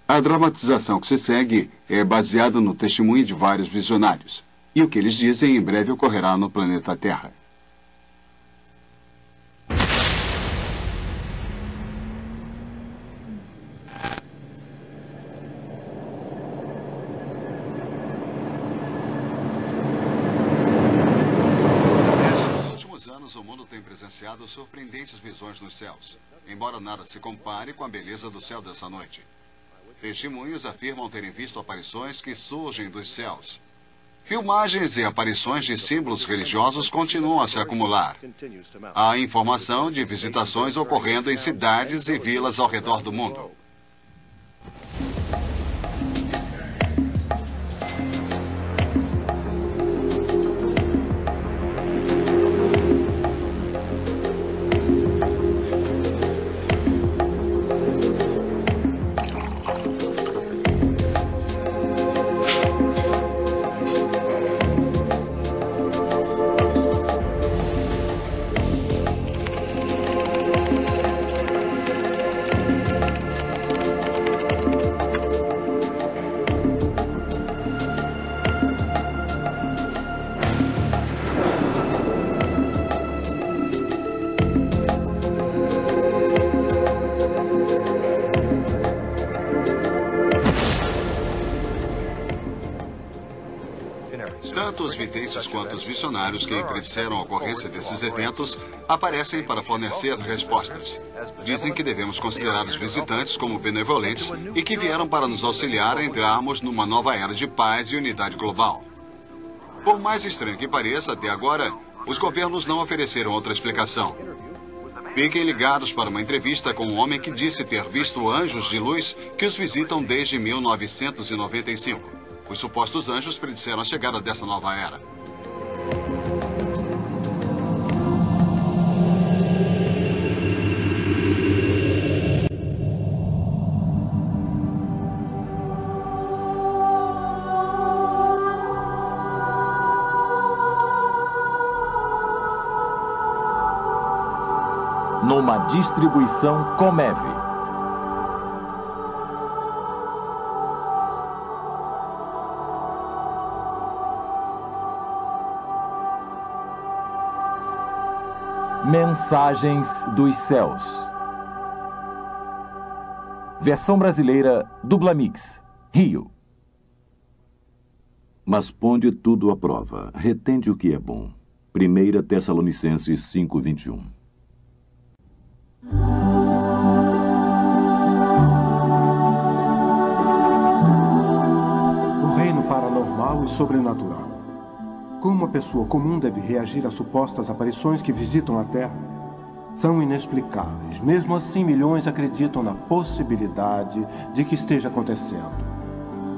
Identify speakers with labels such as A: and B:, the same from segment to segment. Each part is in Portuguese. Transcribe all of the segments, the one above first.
A: A dramatização que se segue é baseada no testemunho de vários visionários. E o que eles dizem em breve ocorrerá no planeta Terra. Nos últimos anos, o mundo tem presenciado surpreendentes visões nos céus, embora nada se compare com a beleza do céu dessa noite. Testemunhos afirmam terem visto aparições que surgem dos céus. Filmagens e aparições de símbolos religiosos continuam a se acumular. Há informação de visitações ocorrendo em cidades e vilas ao redor do mundo. Tanto os videntes quanto os visionários que predisseram a ocorrência desses eventos aparecem para fornecer respostas. Dizem que devemos considerar os visitantes como benevolentes e que vieram para nos auxiliar a entrarmos numa nova era de paz e unidade global. Por mais estranho que pareça, até agora, os governos não ofereceram outra explicação. Fiquem ligados para uma entrevista com um homem que disse ter visto anjos de luz que os visitam desde 1995. Os supostos anjos predisseram a chegada dessa nova era.
B: Numa distribuição Comev. Mensagens dos Céus. Versão brasileira Dublamix, Rio.
C: Mas ponde tudo à prova, retende o que é bom. 1 Tessalonicenses 5:21.
D: O reino paranormal e sobrenatural. Como uma pessoa comum deve reagir a supostas aparições que visitam a Terra? São inexplicáveis. Mesmo assim, milhões acreditam na possibilidade de que esteja acontecendo.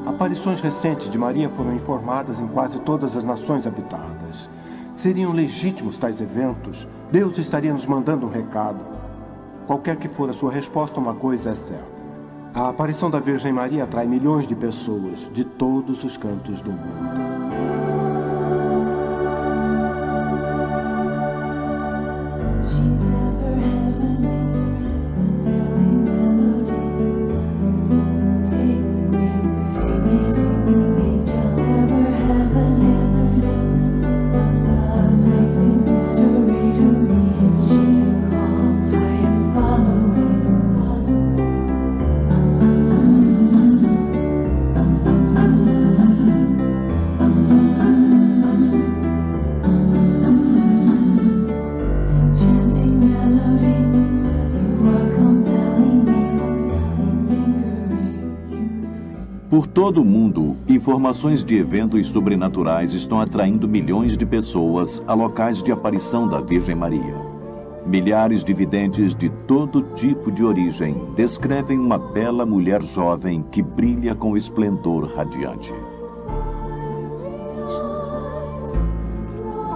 D: Aparições recentes de Maria foram informadas em quase todas as nações habitadas. Seriam legítimos tais eventos? Deus estaria nos mandando um recado? Qualquer que for a sua resposta, uma coisa é certa. A aparição da Virgem Maria atrai milhões de pessoas de todos os cantos do mundo.
C: Por todo o mundo, informações de eventos sobrenaturais estão atraindo milhões de pessoas a locais de aparição da Virgem Maria. Milhares de videntes de todo tipo de origem descrevem uma bela mulher jovem que brilha com esplendor radiante.
E: O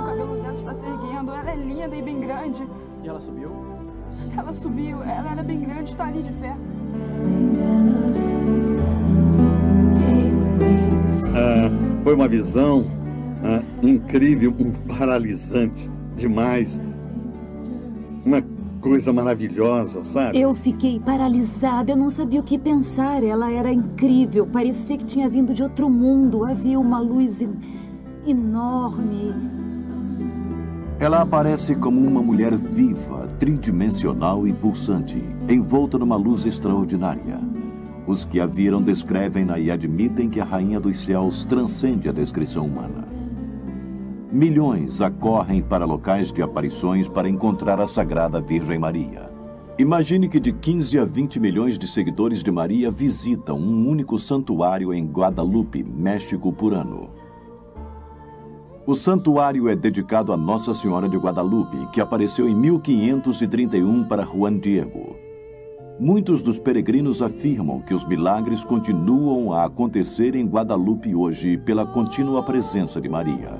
E: cabelo dela está se erguendo, ela é linda e bem grande.
F: E ela subiu?
E: Ela subiu, ela era bem grande, está ali de pé.
G: Foi uma visão incrível, paralisante demais. Uma coisa maravilhosa, sabe?
F: Eu fiquei paralisada, eu não sabia o que pensar. Ela era incrível, parecia que tinha vindo de outro mundo. Havia uma luz enorme.
C: Ela aparece como uma mulher viva, tridimensional e pulsante, envolta numa luz extraordinária. Os que a viram descrevem-na e admitem que a Rainha dos Céus transcende a descrição humana. Milhões acorrem para locais de aparições para encontrar a Sagrada Virgem Maria. Imagine que de 15 a 20 milhões de seguidores de Maria visitam um único santuário em Guadalupe, México, por ano. O santuário é dedicado a Nossa Senhora de Guadalupe, que apareceu em 1531 para Juan Diego. Muitos dos peregrinos afirmam que os milagres continuam a acontecer em Guadalupe hoje pela contínua presença de Maria.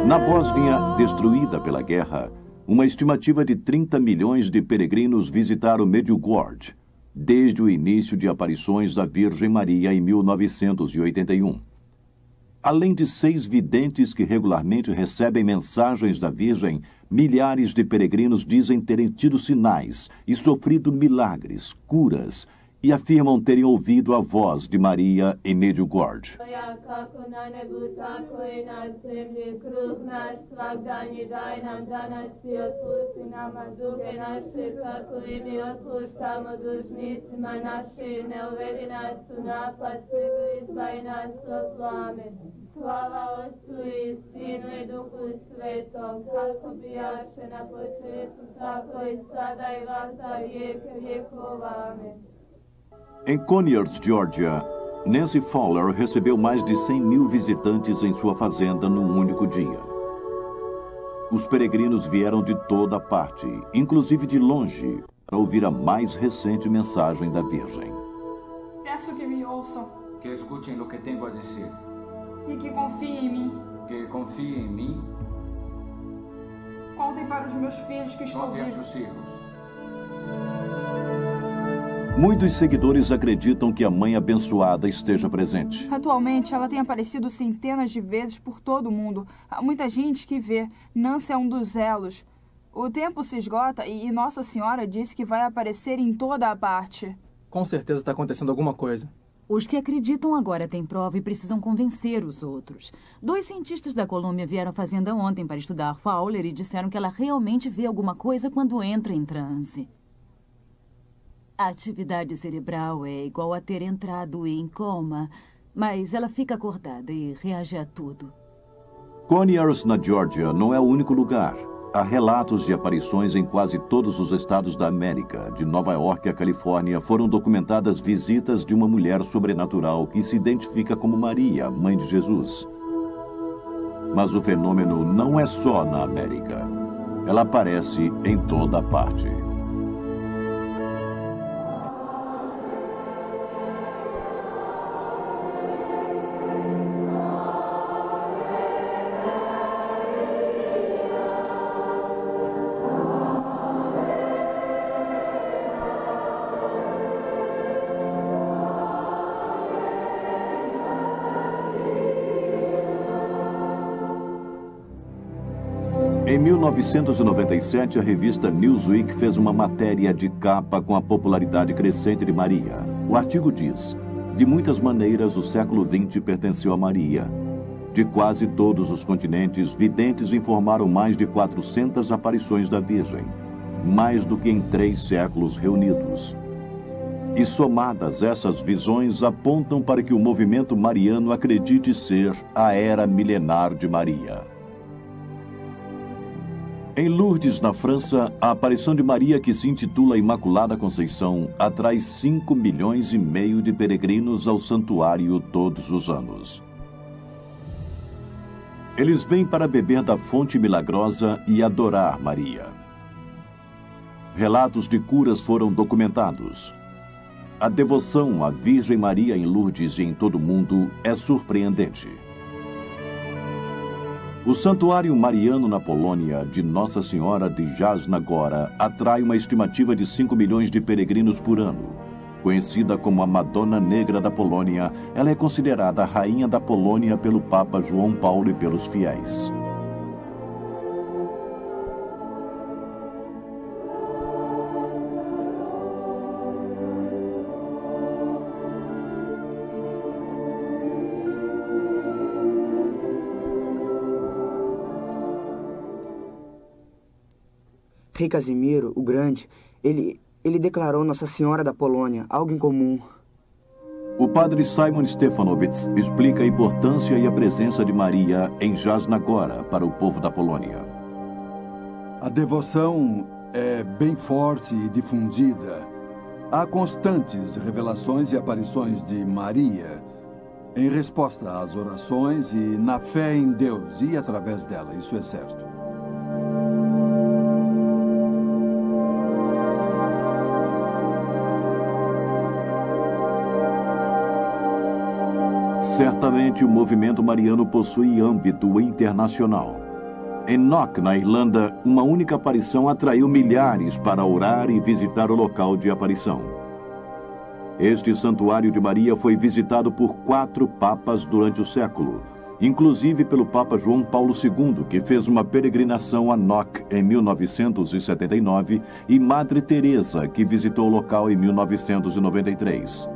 C: Na Bósnia, destruída pela guerra, uma estimativa de 30 milhões de peregrinos visitaram Medjugorje, desde o início de aparições da Virgem Maria em 1981. Além de 6 videntes que regularmente recebem mensagens da Virgem, milhares de peregrinos dizem terem tido sinais e sofrido milagres, curas, e afirmam terem ouvido a voz de Maria em Medjugorje.
H: Slava Otcu i Sinu i Duhu Svetom, kako bijaše na početku, tako i sada i vata vijeke vjekova. Amen.
C: Em Conyers, Georgia, Nancy Fowler recebeu mais de 100 mil visitantes em sua fazenda num único dia. Os peregrinos vieram de toda parte, inclusive de longe, para ouvir a mais recente mensagem da Virgem.
E: Peço que me ouçam.
I: Que escutem o que tenho a dizer.
E: E que confiem em mim.
I: Que confiem em mim.
E: Contem para os meus filhos que estão
I: Contem a
E: vivos.
I: seus filhos.
C: Muitos seguidores acreditam que a Mãe Abençoada esteja presente.
E: Atualmente, ela tem aparecido centenas de vezes por todo o mundo. Há muita gente que vê. Nancy é um dos elos. O tempo se esgota e Nossa Senhora disse que vai aparecer em toda a parte.
J: Com certeza está acontecendo alguma coisa.
F: Os que acreditam agora têm prova e precisam convencer os outros. 2 cientistas da Colômbia vieram à fazenda ontem para estudar Fowler e disseram que ela realmente vê alguma coisa quando entra em transe. A atividade cerebral é igual a ter entrado em coma, mas ela fica acordada e reage a tudo.
C: Conyers, na Geórgia, não é o único lugar. Há relatos de aparições em quase todos os estados da América. De Nova York à Califórnia, foram documentadas visitas de uma mulher sobrenatural que se identifica como Maria, mãe de Jesus. Mas o fenômeno não é só na América. Ela aparece em toda parte. Em 1997, a revista Newsweek fez uma matéria de capa com a popularidade crescente de Maria. O artigo diz: de muitas maneiras, o século XX pertenceu a Maria. De quase todos os continentes, videntes informaram mais de 400 aparições da Virgem, mais do que em 3 séculos reunidos. E somadas, essas visões apontam para que o movimento mariano acredite ser a era milenar de Maria. Em Lourdes, na França, a aparição de Maria, que se intitula Imaculada Conceição, atrai 5,5 milhões de peregrinos ao santuário todos os anos. Eles vêm para beber da fonte milagrosa e adorar Maria. Relatos de curas foram documentados. A devoção à Virgem Maria em Lourdes e em todo o mundo é surpreendente. O Santuário Mariano na Polônia, de Nossa Senhora de Jasna Góra, atrai uma estimativa de 5 milhões de peregrinos por ano. Conhecida como a Madonna Negra da Polônia, ela é considerada a rainha da Polônia pelo Papa João Paulo e pelos fiéis.
K: Rei Casimiro, o Grande, ele declarou Nossa Senhora da Polônia, algo em comum.
C: O padre Simon Stefanowicz explica a importância e a presença de Maria em Jasnagora para o povo da Polônia.
L: A devoção é bem forte e difundida. Há constantes revelações e aparições de Maria em resposta às orações e na fé em Deus e através dela, isso é certo.
C: Certamente o movimento mariano possui âmbito internacional. Em Knock, na Irlanda, uma única aparição atraiu milhares para orar e visitar o local de aparição. Este santuário de Maria foi visitado por 4 papas durante o século, inclusive pelo Papa João Paulo II, que fez uma peregrinação a Knock em 1979, e Madre Teresa, que visitou o local em 1993.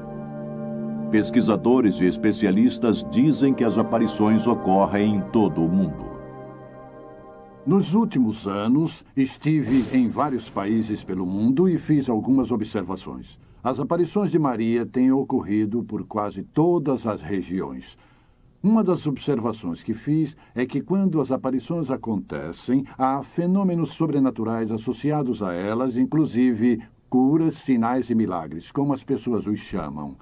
C: Pesquisadores e especialistas dizem que as aparições ocorrem em todo o mundo.
M: Nos últimos anos, estive em vários países pelo mundo e fiz algumas observações. As aparições de Maria têm ocorrido por quase todas as regiões. Uma das observações que fiz é que quando as aparições acontecem, há fenômenos sobrenaturais associados a elas, inclusive curas, sinais e milagres, como as pessoas os chamam.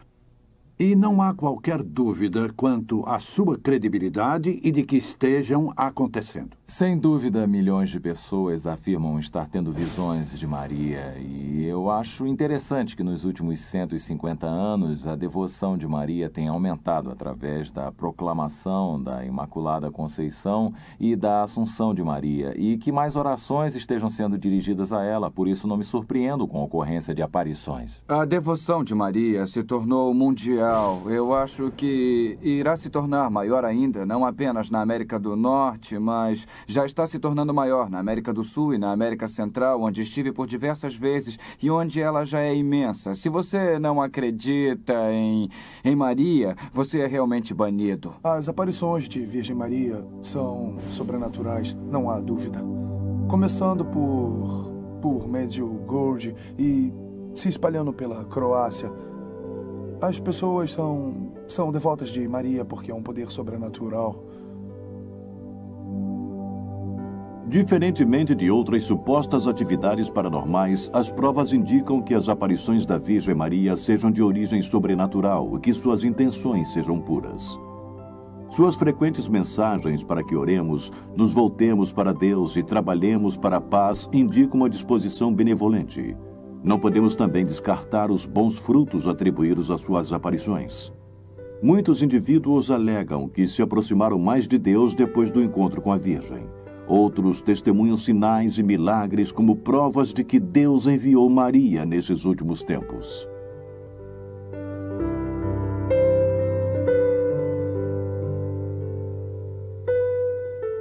M: E não há qualquer dúvida quanto à sua credibilidade e de que estejam acontecendo.
B: Sem dúvida, milhões de pessoas afirmam estar tendo visões de Maria. E eu acho interessante que nos últimos 150 anos a devoção de Maria tenha aumentado através da proclamação da Imaculada Conceição e da Assunção de Maria. E que mais orações estejam sendo dirigidas a ela. Por isso não me surpreendo com a ocorrência de aparições.
I: A devoção de Maria se tornou mundial. Eu acho que irá se tornar maior ainda, não apenas na América do Norte, mas já está se tornando maior na América do Sul e na América Central, onde estive por diversas vezes e onde ela já é imensa. Se você não acredita em Maria, você é realmente banido.
N: As aparições de Virgem Maria são sobrenaturais, não há dúvida. Começando por Medjugorje e se espalhando pela Croácia. As pessoas são devotas de Maria porque é um poder sobrenatural.
C: Diferentemente de outras supostas atividades paranormais, as provas indicam que as aparições da Virgem Maria sejam de origem sobrenatural e que suas intenções sejam puras. Suas frequentes mensagens para que oremos, nos voltemos para Deus e trabalhemos para a paz indicam uma disposição benevolente. Não podemos também descartar os bons frutos atribuídos às suas aparições. Muitos indivíduos alegam que se aproximaram mais de Deus depois do encontro com a Virgem. Outros testemunham sinais e milagres como provas de que Deus enviou Maria nesses últimos tempos.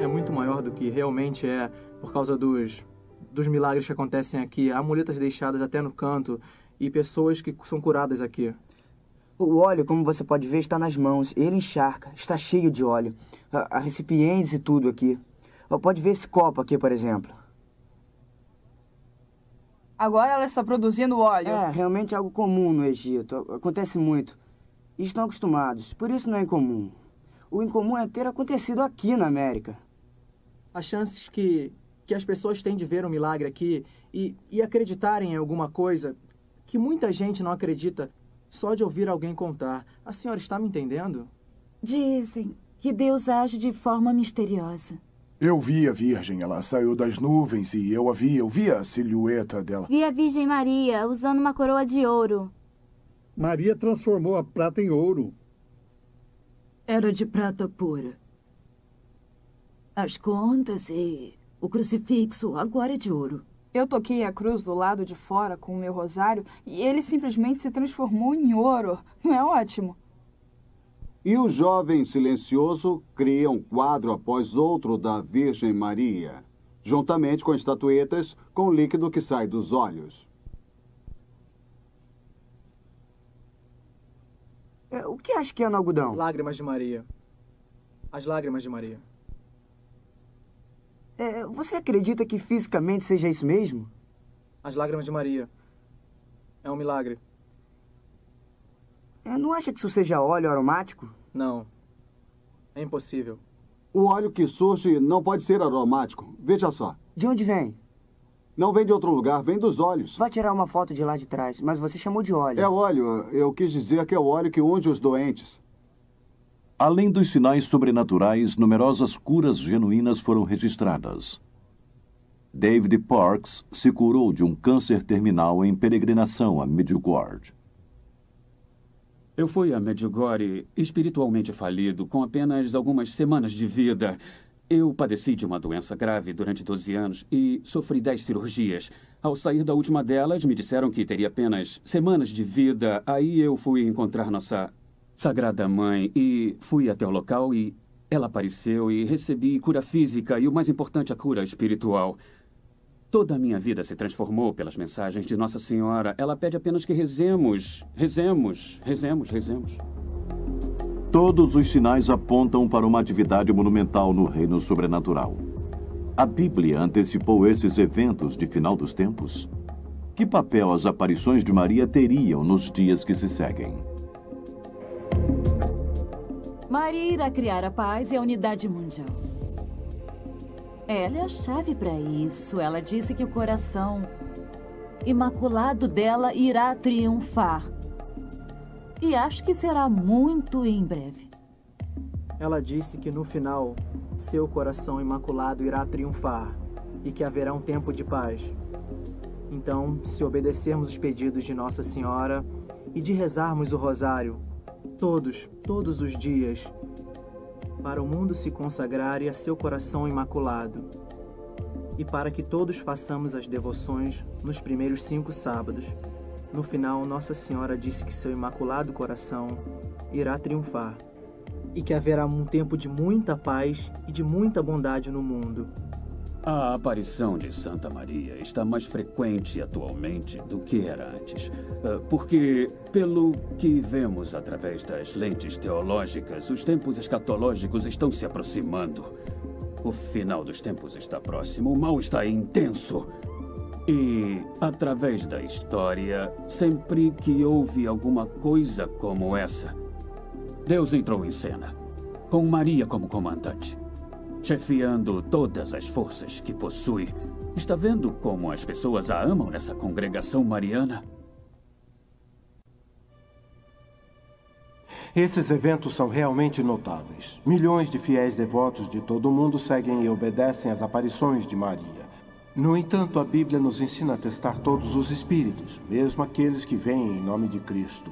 J: É muito maior do que realmente é por causa dos milagres que acontecem aqui. Há muletas deixadas até no canto e pessoas que são curadas aqui.
K: O óleo, como você pode ver, está nas mãos. Ele encharca, está cheio de óleo. Há recipientes e tudo aqui. Pode ver esse copo aqui, por exemplo.
E: Agora ela está produzindo óleo.
K: É, realmente é algo comum no Egito. Acontece muito. E estão acostumados. Por isso não é incomum. O incomum é ter acontecido aqui na América.
J: As chances que as pessoas têm de ver um milagre aqui e acreditarem em alguma coisa que muita gente não acredita só de ouvir alguém contar. A senhora está me entendendo?
F: Dizem que Deus age de forma misteriosa.
N: Eu vi a Virgem, ela saiu das nuvens e eu vi a silhueta dela.
H: Vi a Virgem Maria usando uma coroa de ouro.
G: Maria transformou a prata em ouro.
F: Era de prata pura. As contas e o crucifixo agora é de ouro.
E: Eu toquei a cruz do lado de fora com o meu rosário e ele simplesmente se transformou em ouro. Não é ótimo?
A: E o jovem silencioso cria um quadro após outro da Virgem Maria, juntamente com estatuetas com o líquido que sai dos olhos.
K: O que acha que é no algodão?
J: Lágrimas de Maria. As lágrimas de Maria.
K: Você acredita que fisicamente seja isso mesmo?
J: As lágrimas de Maria. É um milagre.
K: Não acha que isso seja óleo aromático?
J: Não. É impossível.
A: O óleo que surge não pode ser aromático. Veja só.
K: De onde vem?
A: Não vem de outro lugar, vem dos olhos.
K: Vai tirar uma foto de lá de trás, mas você chamou de óleo.
A: É óleo. Eu quis dizer que é o óleo que unge os doentes.
C: Além dos sinais sobrenaturais, numerosas curas genuínas foram registradas. David Parks se curou de um câncer terminal em peregrinação a Medjugorje.
O: Eu fui a Medjugorje espiritualmente falido, com apenas algumas semanas de vida. Eu padeci de uma doença grave durante 12 anos e sofri 10 cirurgias. Ao sair da última delas, me disseram que teria apenas semanas de vida. Aí eu fui encontrar nossa Sagrada Mãe e fui até o local e ela apareceu e recebi cura física e, o mais importante, a cura espiritual. Toda a minha vida se transformou pelas mensagens de Nossa Senhora. Ela pede apenas que rezemos, rezemos, rezemos, rezemos.
C: Todos os sinais apontam para uma atividade monumental no reino sobrenatural. A Bíblia antecipou esses eventos de final dos tempos? Que papel as aparições de Maria teriam nos dias que se seguem?
F: Maria irá criar a paz e a unidade mundial. Ela é a chave para isso. Ela disse que o coração imaculado dela irá triunfar. E acho que será muito em breve.
J: Ela disse que no final, seu coração imaculado irá triunfar e que haverá um tempo de paz. Então, se obedecermos os pedidos de Nossa Senhora e de rezarmos o rosário, todos os dias, para o mundo se consagrar a seu coração imaculado, e para que todos façamos as devoções nos primeiros 5 sábados. No final, Nossa Senhora disse que seu imaculado coração irá triunfar e que haverá um tempo de muita paz e de muita bondade no mundo.
O: A aparição de Santa Maria está mais frequente atualmente do que era antes. Porque, pelo que vemos através das lentes teológicas, os tempos escatológicos estão se aproximando. O final dos tempos está próximo, o mal está intenso. E, através da história, sempre que houve alguma coisa como essa, Deus entrou em cena, com Maria como comandante, chefiando todas as forças que possui. Está vendo como as pessoas a amam nessa congregação mariana?
D: Esses eventos são realmente notáveis. Milhões de fiéis devotos de todo o mundo seguem e obedecem às aparições de Maria. No entanto, a Bíblia nos ensina a testar todos os espíritos, mesmo aqueles que vêm em nome de Cristo.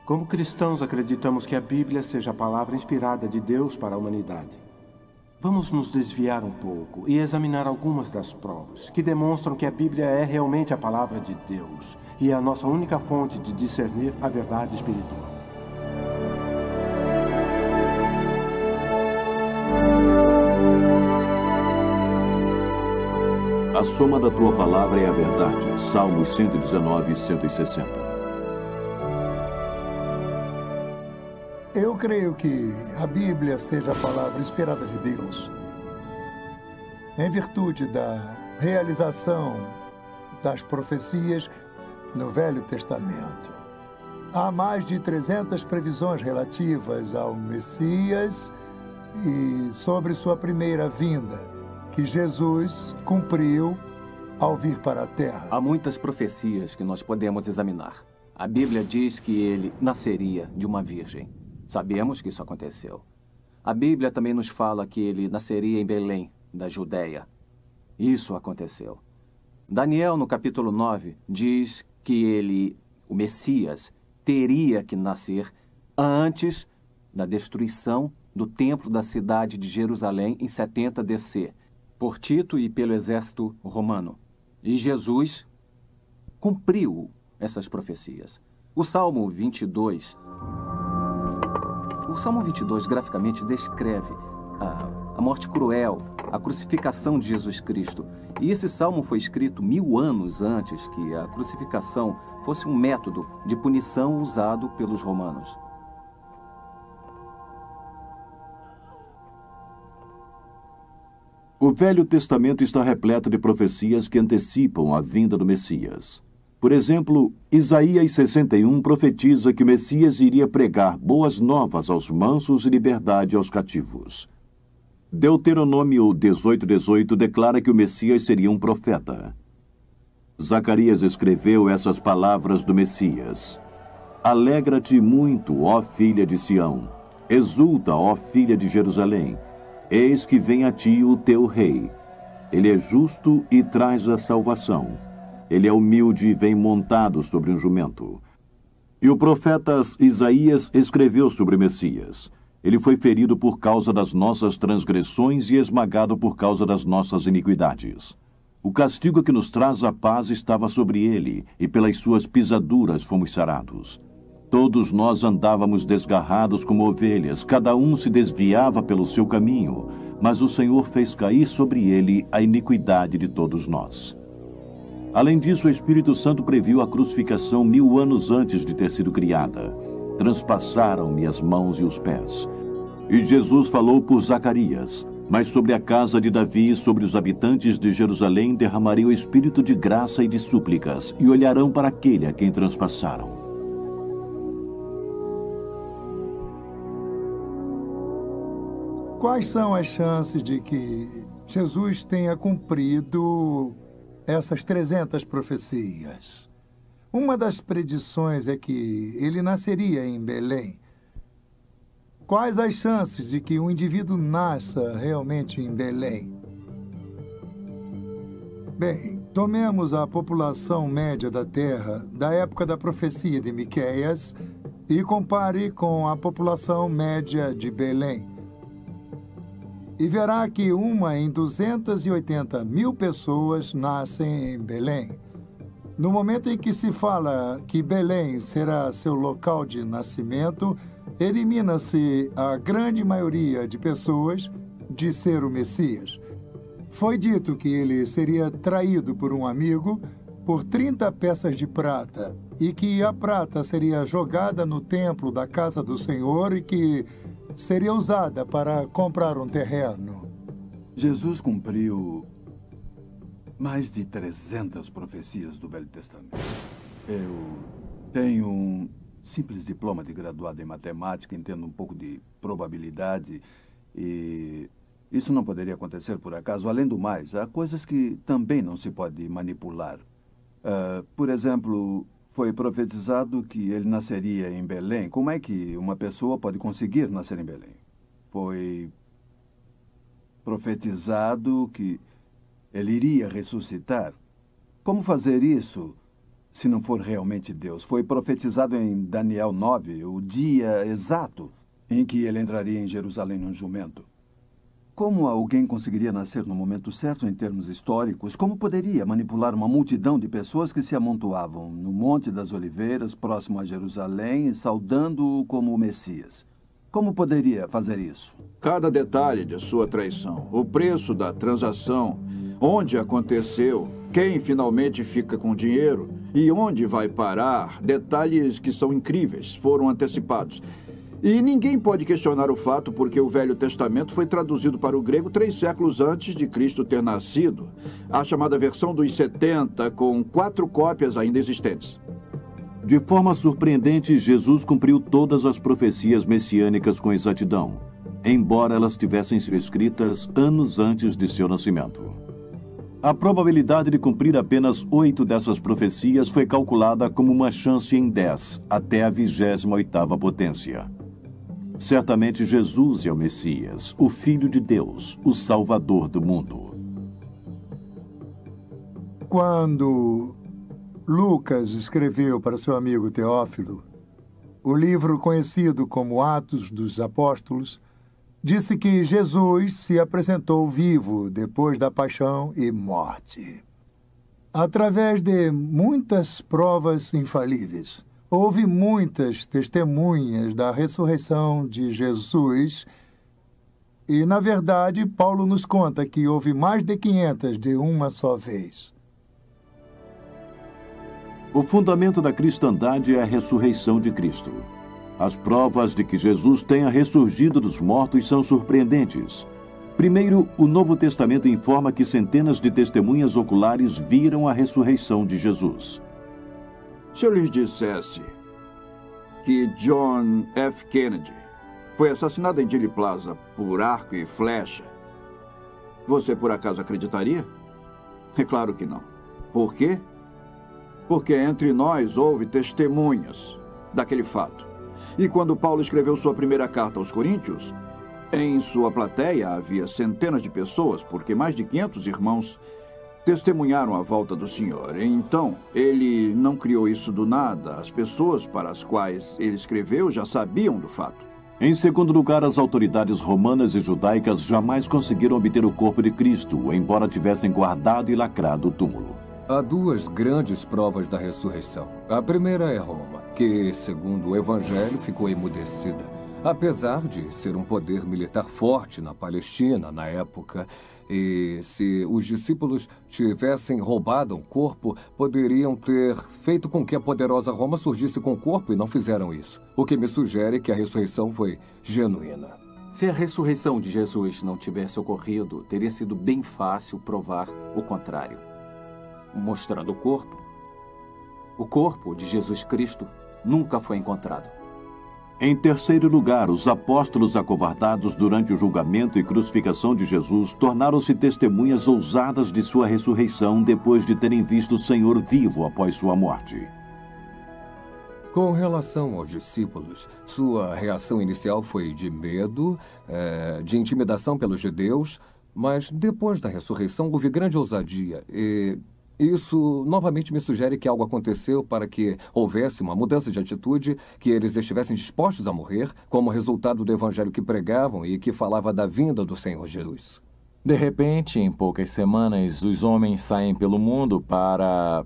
D: Como cristãos, acreditamos que a Bíblia seja a palavra inspirada de Deus para a humanidade. Vamos nos desviar um pouco e examinar algumas das provas que demonstram que a Bíblia é realmente a palavra de Deus e é a nossa única fonte de discernir a verdade espiritual.
C: A soma da tua palavra é a verdade. Salmos 119 e 160.
P: Eu creio que a Bíblia seja a palavra inspirada de Deus, em virtude da realização das profecias no Velho Testamento. Há mais de 300 previsões relativas ao Messias e sobre sua primeira vinda, que Jesus cumpriu ao vir para a Terra.
Q: Há muitas profecias que nós podemos examinar. A Bíblia diz que ele nasceria de uma virgem. Sabemos que isso aconteceu. A Bíblia também nos fala que ele nasceria em Belém, da Judéia. Isso aconteceu. Daniel, no capítulo 9, diz que ele, o Messias, teria que nascer antes da destruição do templo da cidade de Jerusalém em 70 DC, por Tito e pelo exército romano. E Jesus cumpriu essas profecias. O Salmo 22 graficamente descreve a morte cruel, a crucificação de Jesus Cristo. E esse salmo foi escrito 1000 anos antes que a crucificação fosse um método de punição usado pelos romanos.
C: O Velho Testamento está repleto de profecias que antecipam a vinda do Messias. Por exemplo, Isaías 61 profetiza que o Messias iria pregar boas novas aos mansos e liberdade aos cativos. Deuteronômio 18:18 declara que o Messias seria um profeta. Zacarias escreveu essas palavras do Messias. Alegra-te muito, ó filha de Sião. Exulta, ó filha de Jerusalém. Eis que vem a ti o teu rei. Ele é justo e traz a salvação. Ele é humilde e vem montado sobre um jumento. E o profeta Isaías escreveu sobre o Messias. Ele foi ferido por causa das nossas transgressões e esmagado por causa das nossas iniquidades. O castigo que nos traz a paz estava sobre ele, e pelas suas pisaduras fomos sarados. Todos nós andávamos desgarrados como ovelhas, cada um se desviava pelo seu caminho, mas o Senhor fez cair sobre ele a iniquidade de todos nós. Além disso, o Espírito Santo previu a crucificação 1000 anos antes de ter sido criada. Transpassaram-me as mãos e os pés. E Jesus falou por Zacarias: mas sobre a casa de Davi e sobre os habitantes de Jerusalém derramarei o Espírito de graça e de súplicas, e olharão para aquele a quem transpassaram.
P: Quais são as chances de que Jesus tenha cumprido essas 300 profecias? Uma das predições é que ele nasceria em Belém. Quais as chances de que um indivíduo nasça realmente em Belém? Bem, tomemos a população média da Terra da época da profecia de Miqueias e compare com a população média de Belém. E verá que 1 em 280 mil pessoas nascem em Belém. No momento em que se fala que Belém será seu local de nascimento, elimina-se a grande maioria de pessoas de ser o Messias. Foi dito que ele seria traído por um amigo por 30 peças de prata e que a prata seria jogada no templo da casa do Senhor e que seria usada para comprar um terreno.
L: Jesus cumpriu mais de 300 profecias do Velho Testamento. Eu tenho um simples diploma de graduado em matemática, entendo um pouco de probabilidade e isso não poderia acontecer por acaso. Além do mais, há coisas que também não se pode manipular. Por exemplo, foi profetizado que ele nasceria em Belém. Como é que uma pessoa pode conseguir nascer em Belém? Foi profetizado que ele iria ressuscitar. Como fazer isso se não for realmente Deus? Foi profetizado em Daniel 9, o dia exato em que ele entraria em Jerusalém num jumento. Como alguém conseguiria nascer no momento certo em termos históricos? Como poderia manipular uma multidão de pessoas que se amontoavam no Monte das Oliveiras, próximo a Jerusalém, saudando-o como o Messias? Como poderia fazer isso?
R: Cada detalhe de sua traição, o preço da transação, onde aconteceu, quem finalmente fica com dinheiro e onde vai parar, detalhes que são incríveis, foram antecipados. E ninguém pode questionar o fato porque o Velho Testamento foi traduzido para o grego 3 séculos antes de Cristo ter nascido. A chamada versão dos 70, com 4 cópias ainda existentes.
C: De forma surpreendente, Jesus cumpriu todas as profecias messiânicas com exatidão, embora elas tivessem sido escritas anos antes de seu nascimento. A probabilidade de cumprir apenas 8 dessas profecias foi calculada como uma chance em 10, até a 28ª potência. Certamente Jesus é o Messias, o Filho de Deus, o Salvador do mundo.
P: Quando Lucas escreveu para seu amigo Teófilo o livro conhecido como Atos dos Apóstolos, disse que Jesus se apresentou vivo depois da paixão e morte. Através de muitas provas infalíveis, houve muitas testemunhas da ressurreição de Jesus e, na verdade, Paulo nos conta que houve mais de 500 de uma só vez.
C: O fundamento da cristandade é a ressurreição de Cristo. As provas de que Jesus tenha ressurgido dos mortos são surpreendentes. Primeiro, o Novo Testamento informa que centenas de testemunhas oculares viram a ressurreição de Jesus.
R: Se eu lhes dissesse que John F. Kennedy foi assassinado em Dealey Plaza por arco e flecha, você por acaso acreditaria? É claro que não. Por quê? Porque entre nós houve testemunhas daquele fato. E quando Paulo escreveu sua primeira carta aos Coríntios, em sua plateia havia centenas de pessoas, porque mais de 500 irmãos testemunharam a volta do Senhor. Então, ele não criou isso do nada. As pessoas para as quais ele escreveu já sabiam do fato.
C: Em segundo lugar, as autoridades romanas e judaicas jamais conseguiram obter o corpo de Cristo, embora tivessem guardado e lacrado o túmulo.
S: Há duas grandes provas da ressurreição. A primeira é Roma, que, segundo o Evangelho, ficou emudecida. Apesar de ser um poder militar forte na Palestina na época, e se os discípulos tivessem roubado um corpo, poderiam ter feito com que a poderosa Roma surgisse com o corpo e não fizeram isso. O que me sugere que a ressurreição foi genuína.
Q: Se a ressurreição de Jesus não tivesse ocorrido, teria sido bem fácil provar o contrário. Mostrando o corpo de Jesus Cristo nunca foi encontrado.
C: Em terceiro lugar, os apóstolos acovardados durante o julgamento e crucificação de Jesus tornaram-se testemunhas ousadas de sua ressurreição depois de terem visto o Senhor vivo após sua morte.
S: Com relação aos discípulos, sua reação inicial foi de medo, de intimidação pelos judeus, mas depois da ressurreição houve grande ousadia e isso novamente me sugere que algo aconteceu para que houvesse uma mudança de atitude, que eles estivessem dispostos a morrer como resultado do evangelho que pregavam e que falava da vinda do Senhor Jesus.
B: De repente, em poucas semanas, os homens saem pelo mundo para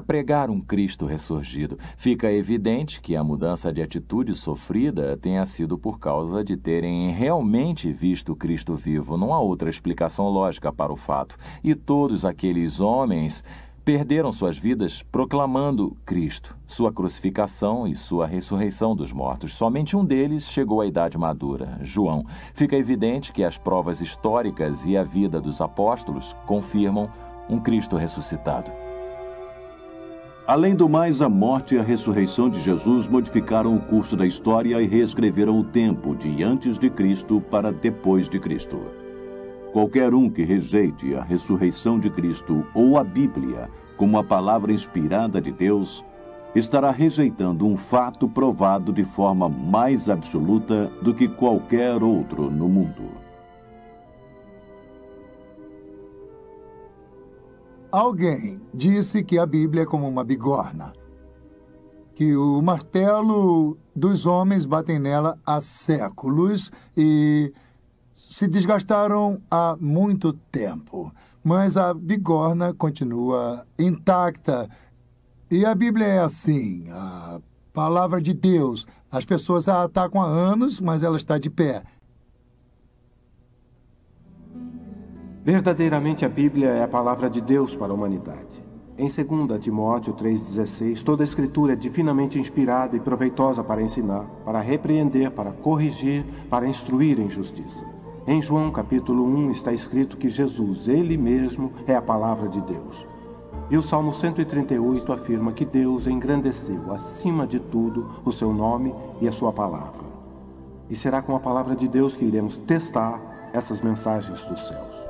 B: pregar um Cristo ressurgido. Fica evidente que a mudança de atitude sofrida tenha sido por causa de terem realmente visto Cristo vivo. Não há outra explicação lógica para o fato. E todos aqueles homens perderam suas vidas proclamando Cristo, sua crucificação e sua ressurreição dos mortos. Somente um deles chegou à idade madura, João. Fica evidente que as provas históricas e a vida dos apóstolos confirmam um Cristo ressuscitado.
C: Além do mais, a morte e a ressurreição de Jesus modificaram o curso da história e reescreveram o tempo de antes de Cristo para depois de Cristo. Qualquer um que rejeite a ressurreição de Cristo ou a Bíblia como a palavra inspirada de Deus, estará rejeitando um fato provado de forma mais absoluta do que qualquer outro no mundo.
P: Alguém disse que a Bíblia é como uma bigorna, que o martelo dos homens batem nela há séculos e se desgastaram há muito tempo. Mas a bigorna continua intacta. E a Bíblia é assim, a palavra de Deus. As pessoas a atacam há anos, mas ela está de pé.
D: Verdadeiramente a Bíblia é a palavra de Deus para a humanidade. Em 2 Timóteo 3,16, toda a Escritura é divinamente inspirada e proveitosa para ensinar, para repreender, para corrigir, para instruir em justiça. Em João capítulo 1 está escrito que Jesus, Ele mesmo, é a palavra de Deus. E o Salmo 138 afirma que Deus engrandeceu, acima de tudo, o seu nome e a sua palavra. E será com a palavra de Deus que iremos testar essas mensagens dos céus.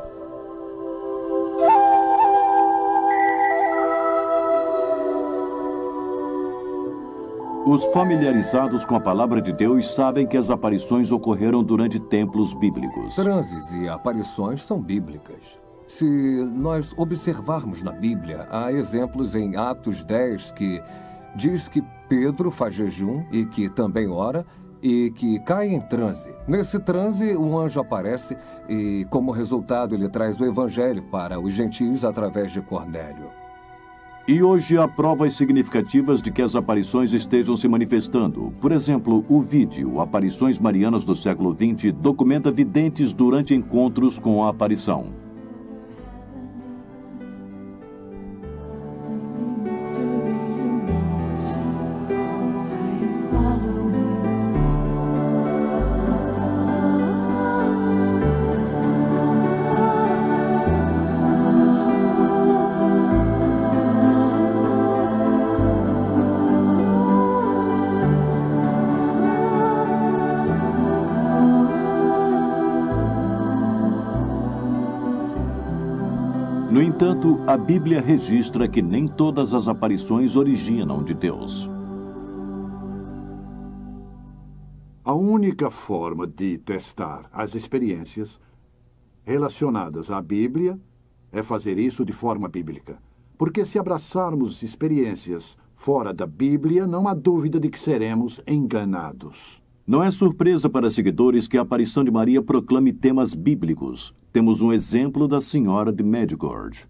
C: Os familiarizados com a palavra de Deus sabem que as aparições ocorreram durante templos bíblicos.
S: Transes e aparições são bíblicas. Se nós observarmos na Bíblia, há exemplos em Atos 10 que diz que Pedro faz jejum e que também ora e que cai em transe. Nesse transe, um anjo aparece e, como resultado, ele traz o evangelho para os gentios através de Cornélio.
C: E hoje há provas significativas de que as aparições estejam se manifestando. Por exemplo, o vídeo Aparições Marianas do século XX documenta videntes durante encontros com a aparição. a Bíblia registra que nem todas as aparições originam de Deus.
M: A única forma de testar as experiências relacionadas à Bíblia é fazer isso de forma bíblica. Porque se abraçarmos experiências fora da Bíblia, não há dúvida de que seremos enganados.
C: Não é surpresa para seguidores que a aparição de Maria proclame temas bíblicos. Temos um exemplo da Senhora de Medjugorje.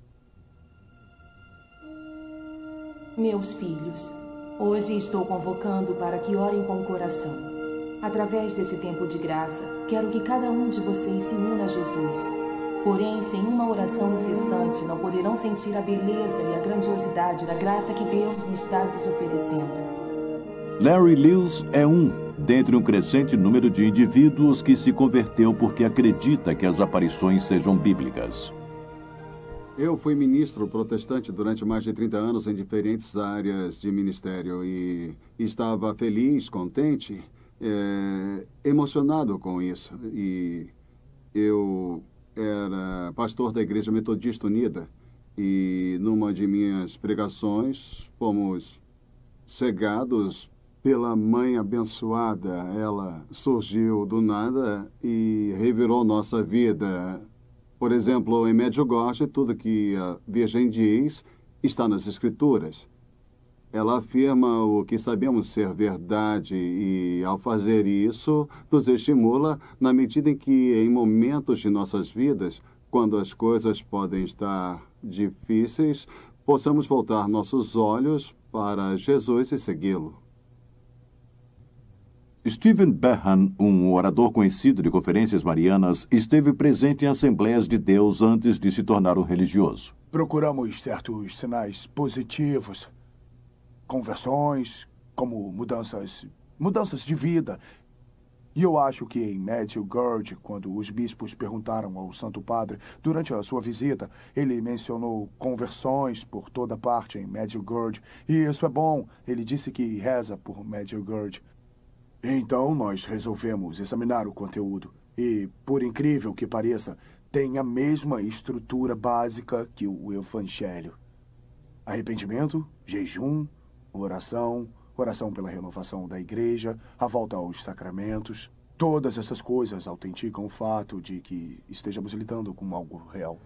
T: Meus filhos, hoje estou convocando para que orem com o coração. Através desse tempo de graça, quero que cada um de vocês se una a Jesus. Porém, sem uma oração incessante, não poderão sentir a beleza e a grandiosidade da graça que Deus lhes está lhes oferecendo.
C: Larry Lewis é dentre um crescente número de indivíduos que se converteu porque acredita que as aparições sejam bíblicas.
A: Eu fui ministro protestante durante mais de 30 anos em diferentes áreas de ministério e estava feliz, contente, emocionado com isso. E eu era pastor da Igreja Metodista Unida e numa de minhas pregações fomos cegados pela Mãe abençoada. Ela surgiu do nada e revirou nossa vida. Por exemplo, em Medjugorje, tudo que a Virgem diz está nas Escrituras. Ela afirma o que sabemos ser verdade e, ao fazer isso, nos estimula na medida em que, em momentos de nossas vidas, quando as coisas podem estar difíceis, possamos voltar nossos olhos para Jesus e segui-lo.
C: Stephen Behan, um orador conhecido de conferências marianas, esteve presente em Assembleias de Deus antes de se tornar um religioso.
N: Procuramos certos sinais positivos, conversões, como mudanças de vida. E eu acho que em Medjugorje, quando os bispos perguntaram ao Santo Padre durante a sua visita, ele mencionou conversões por toda parte em Medjugorje. E isso é bom. Ele disse que reza por Medjugorje. Então, nós resolvemos examinar o conteúdo. E, por incrível que pareça, tem a mesma estrutura básica que o Evangelho. Arrependimento, jejum, oração pela renovação da igreja, a volta aos sacramentos. Todas essas coisas autenticam o fato de que estejamos lidando com algo real.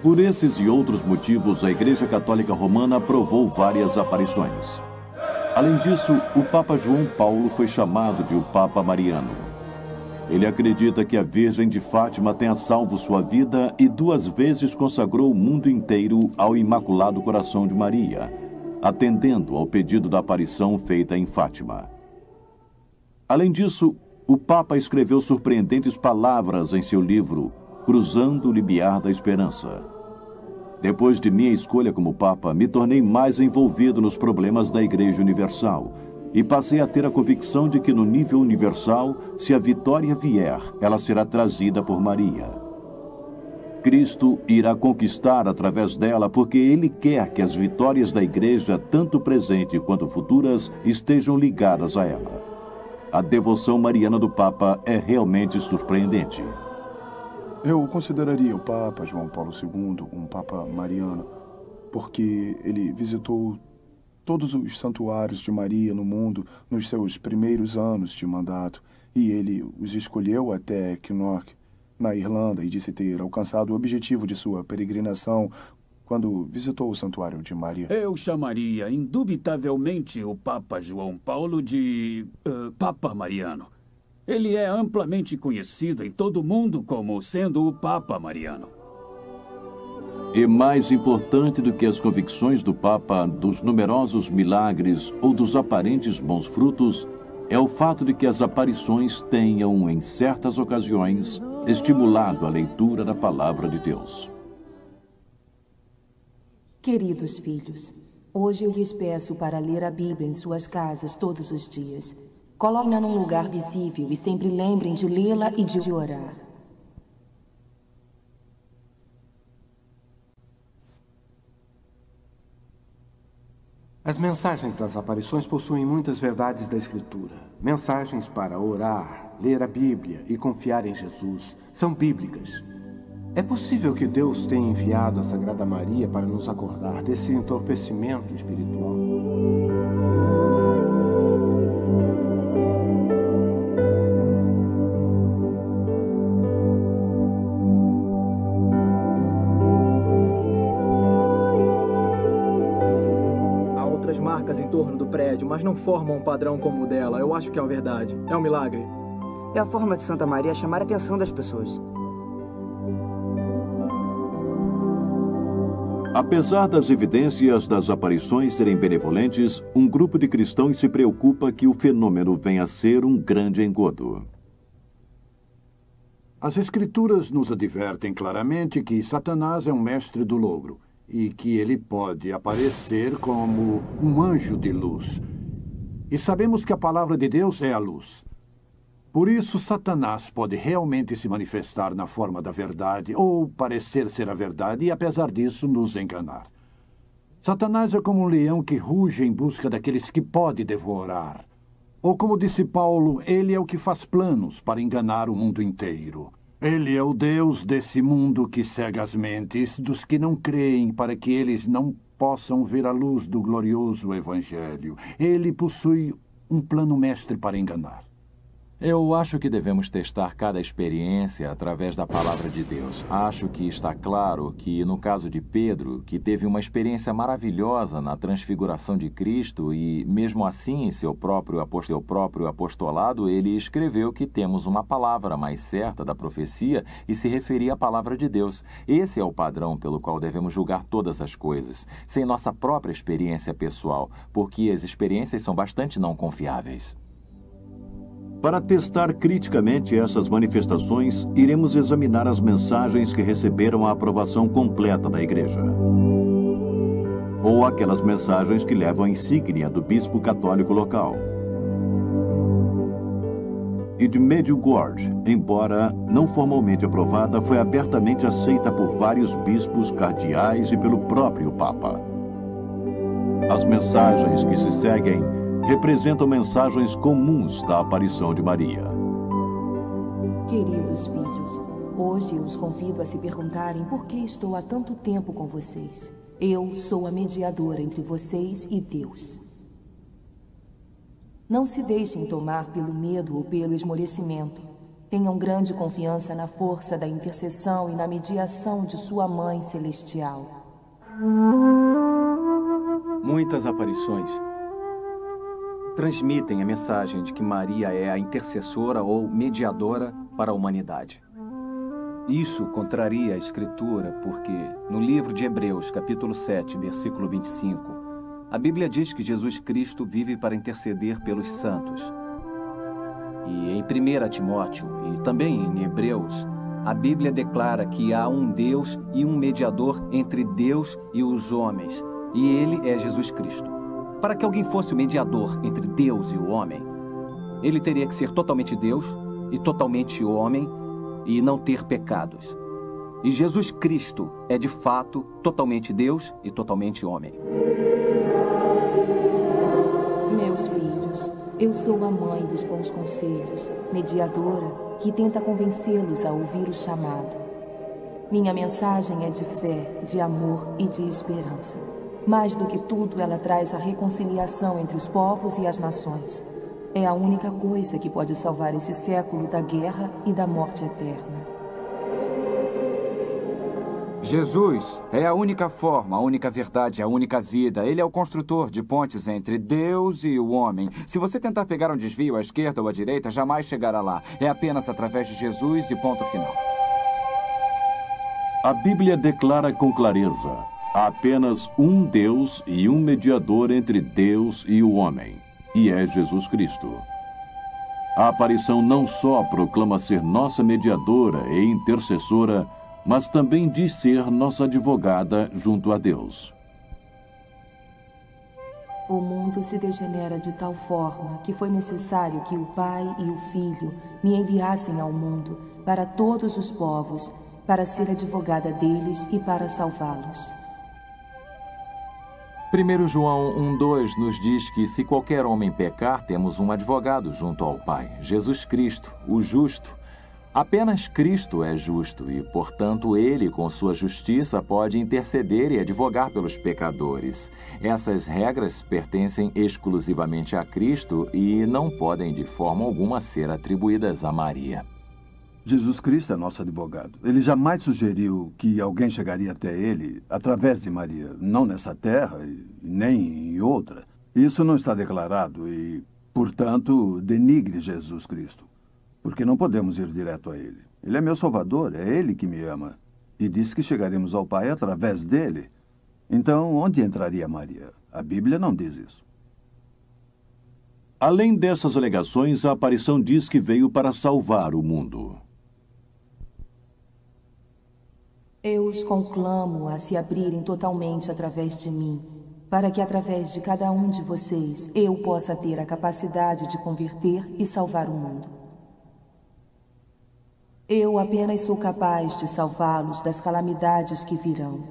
C: Por esses e outros motivos, a Igreja Católica Romana aprovou várias aparições. Além disso, o Papa João Paulo foi chamado de o Papa Mariano. Ele acredita que a Virgem de Fátima tenha salvo sua vida e 2 vezes consagrou o mundo inteiro ao Imaculado Coração de Maria, atendendo ao pedido da aparição feita em Fátima. Além disso, o Papa escreveu surpreendentes palavras em seu livro Cruzando o Limiar da Esperança. Depois de minha escolha como Papa, me tornei mais envolvido nos problemas da Igreja Universal e passei a ter a convicção de que no nível universal, se a vitória vier, ela será trazida por Maria. Cristo irá conquistar através dela porque Ele quer que as vitórias da Igreja, tanto presente quanto futuras, estejam ligadas a ela. A devoção mariana do Papa é realmente surpreendente.
N: Eu consideraria o Papa João Paulo II um Papa mariano, porque ele visitou todos os santuários de Maria no mundo nos seus primeiros anos de mandato, e ele os escolheu até Kinnock, na Irlanda, e disse ter alcançado o objetivo de sua peregrinação quando visitou o Santuário de Maria.
O: Eu chamaria indubitavelmente o Papa João Paulo de Papa Mariano. Ele é amplamente conhecido em todo o mundo como sendo o Papa Mariano.
C: E mais importante do que as convicções do Papa, dos numerosos milagres ou dos aparentes bons frutos, é o fato de que as aparições tenham, em certas ocasiões, estimulado a leitura da Palavra de Deus.
T: Queridos filhos, hoje eu lhes peço para ler a Bíblia em suas casas todos os dias. Coloquem-na num lugar visível e sempre lembrem de lê-la e de orar.
D: As mensagens das aparições possuem muitas verdades da Escritura. Mensagens para orar, ler a Bíblia e confiar em Jesus são bíblicas. É possível que Deus tenha enviado a Sagrada Maria para nos acordar desse entorpecimento espiritual.
J: Há outras marcas em torno do prédio, mas não formam um padrão como o dela. Eu acho que é uma verdade. É um milagre.
K: É a forma de Santa Maria chamar a atenção das pessoas.
C: Apesar das evidências das aparições serem benevolentes, um grupo de cristãos se preocupa que o fenômeno venha a ser um grande engodo.
M: As Escrituras nos advertem claramente que Satanás é um mestre do logro e que ele pode aparecer como um anjo de luz. E sabemos que a palavra de Deus é a luz. Por isso, Satanás pode realmente se manifestar na forma da verdade ou parecer ser a verdade e, apesar disso, nos enganar. Satanás é como um leão que ruge em busca daqueles que pode devorar. Ou, como disse Paulo, ele é o que faz planos para enganar o mundo inteiro. Ele é o Deus desse mundo que cega as mentes dos que não creem para que eles não possam ver a luz do glorioso Evangelho. Ele possui um plano mestre para enganar.
B: Eu acho que devemos testar cada experiência através da palavra de Deus. Acho que está claro que, no caso de Pedro, que teve uma experiência maravilhosa na transfiguração de Cristo e, mesmo assim, em seu próprio apostolado, ele escreveu que temos uma palavra mais certa da profecia e se referia à palavra de Deus. Esse é o padrão pelo qual devemos julgar todas as coisas, sem nossa própria experiência pessoal, porque as experiências são bastante não confiáveis.
C: Para testar criticamente essas manifestações, iremos examinar as mensagens que receberam a aprovação completa da Igreja. Ou aquelas mensagens que levam a insígnia do bispo católico local. E de Medjugorje, embora não formalmente aprovada, foi abertamente aceita por vários bispos, cardeais e pelo próprio Papa. As mensagens que se seguem representam mensagens comuns da aparição de Maria.
T: Queridos filhos, hoje eu os convido a se perguntarem por que estou há tanto tempo com vocês. Eu sou a mediadora entre vocês e Deus. Não se deixem tomar pelo medo ou pelo esmorecimento. Tenham grande confiança na força da intercessão e na mediação de sua Mãe Celestial.
Q: Muitas aparições transmitem a mensagem de que Maria é a intercessora ou mediadora para a humanidade. Isso contraria a Escritura porque, no livro de Hebreus, capítulo 7, versículo 25, a Bíblia diz que Jesus Cristo vive para interceder pelos santos. E em 1 Timóteo e também em Hebreus, a Bíblia declara que há um Deus e um mediador entre Deus e os homens, e ele é Jesus Cristo. Para que alguém fosse o mediador entre Deus e o homem, ele teria que ser totalmente Deus e totalmente homem e não ter pecados. E Jesus Cristo é, de fato, totalmente Deus e totalmente homem.
T: Meus filhos, eu sou a mãe dos bons conselhos, mediadora que tenta convencê-los a ouvir o chamado. Minha mensagem é de fé, de amor e de esperança. Mais do que tudo, ela traz a reconciliação entre os povos e as nações. É a única coisa que pode salvar esse século da guerra e da morte eterna.
I: Jesus é a única forma, a única verdade, a única vida. Ele é o construtor de pontes entre Deus e o homem. Se você tentar pegar um desvio à esquerda ou à direita, jamais chegará lá. É apenas através de Jesus e ponto final.
C: A Bíblia declara com clareza: há apenas um Deus e um mediador entre Deus e o homem, e é Jesus Cristo. A aparição não só proclama ser nossa mediadora e intercessora, mas também diz ser nossa advogada junto a Deus.
T: O mundo se degenera de tal forma que foi necessário que o Pai e o Filho me enviassem ao mundo, para todos os povos, para ser advogada deles e para salvá-los.
B: 1 João 1,2 nos diz que se qualquer homem pecar, temos um advogado junto ao Pai, Jesus Cristo, o justo. Apenas Cristo é justo e, portanto, Ele, com sua justiça, pode interceder e advogar pelos pecadores. Essas regras pertencem exclusivamente a Cristo e não podem, de forma alguma, ser atribuídas a Maria.
L: Jesus Cristo é nosso advogado. Ele jamais sugeriu que alguém chegaria até ele através de Maria, não nessa terra e nem em outra. Isso não está declarado e, portanto, denigre Jesus Cristo, porque não podemos ir direto a ele. Ele é meu Salvador, é ele que me ama e disse que chegaremos ao Pai através dele. Então, onde entraria Maria? A Bíblia não diz isso.
C: Além dessas alegações, a aparição diz que veio para salvar o mundo.
T: Eu os conclamo a se abrirem totalmente através de mim, para que através de cada um de vocês eu possa ter a capacidade de converter e salvar o mundo. Eu apenas sou capaz de salvá-los das calamidades que virão.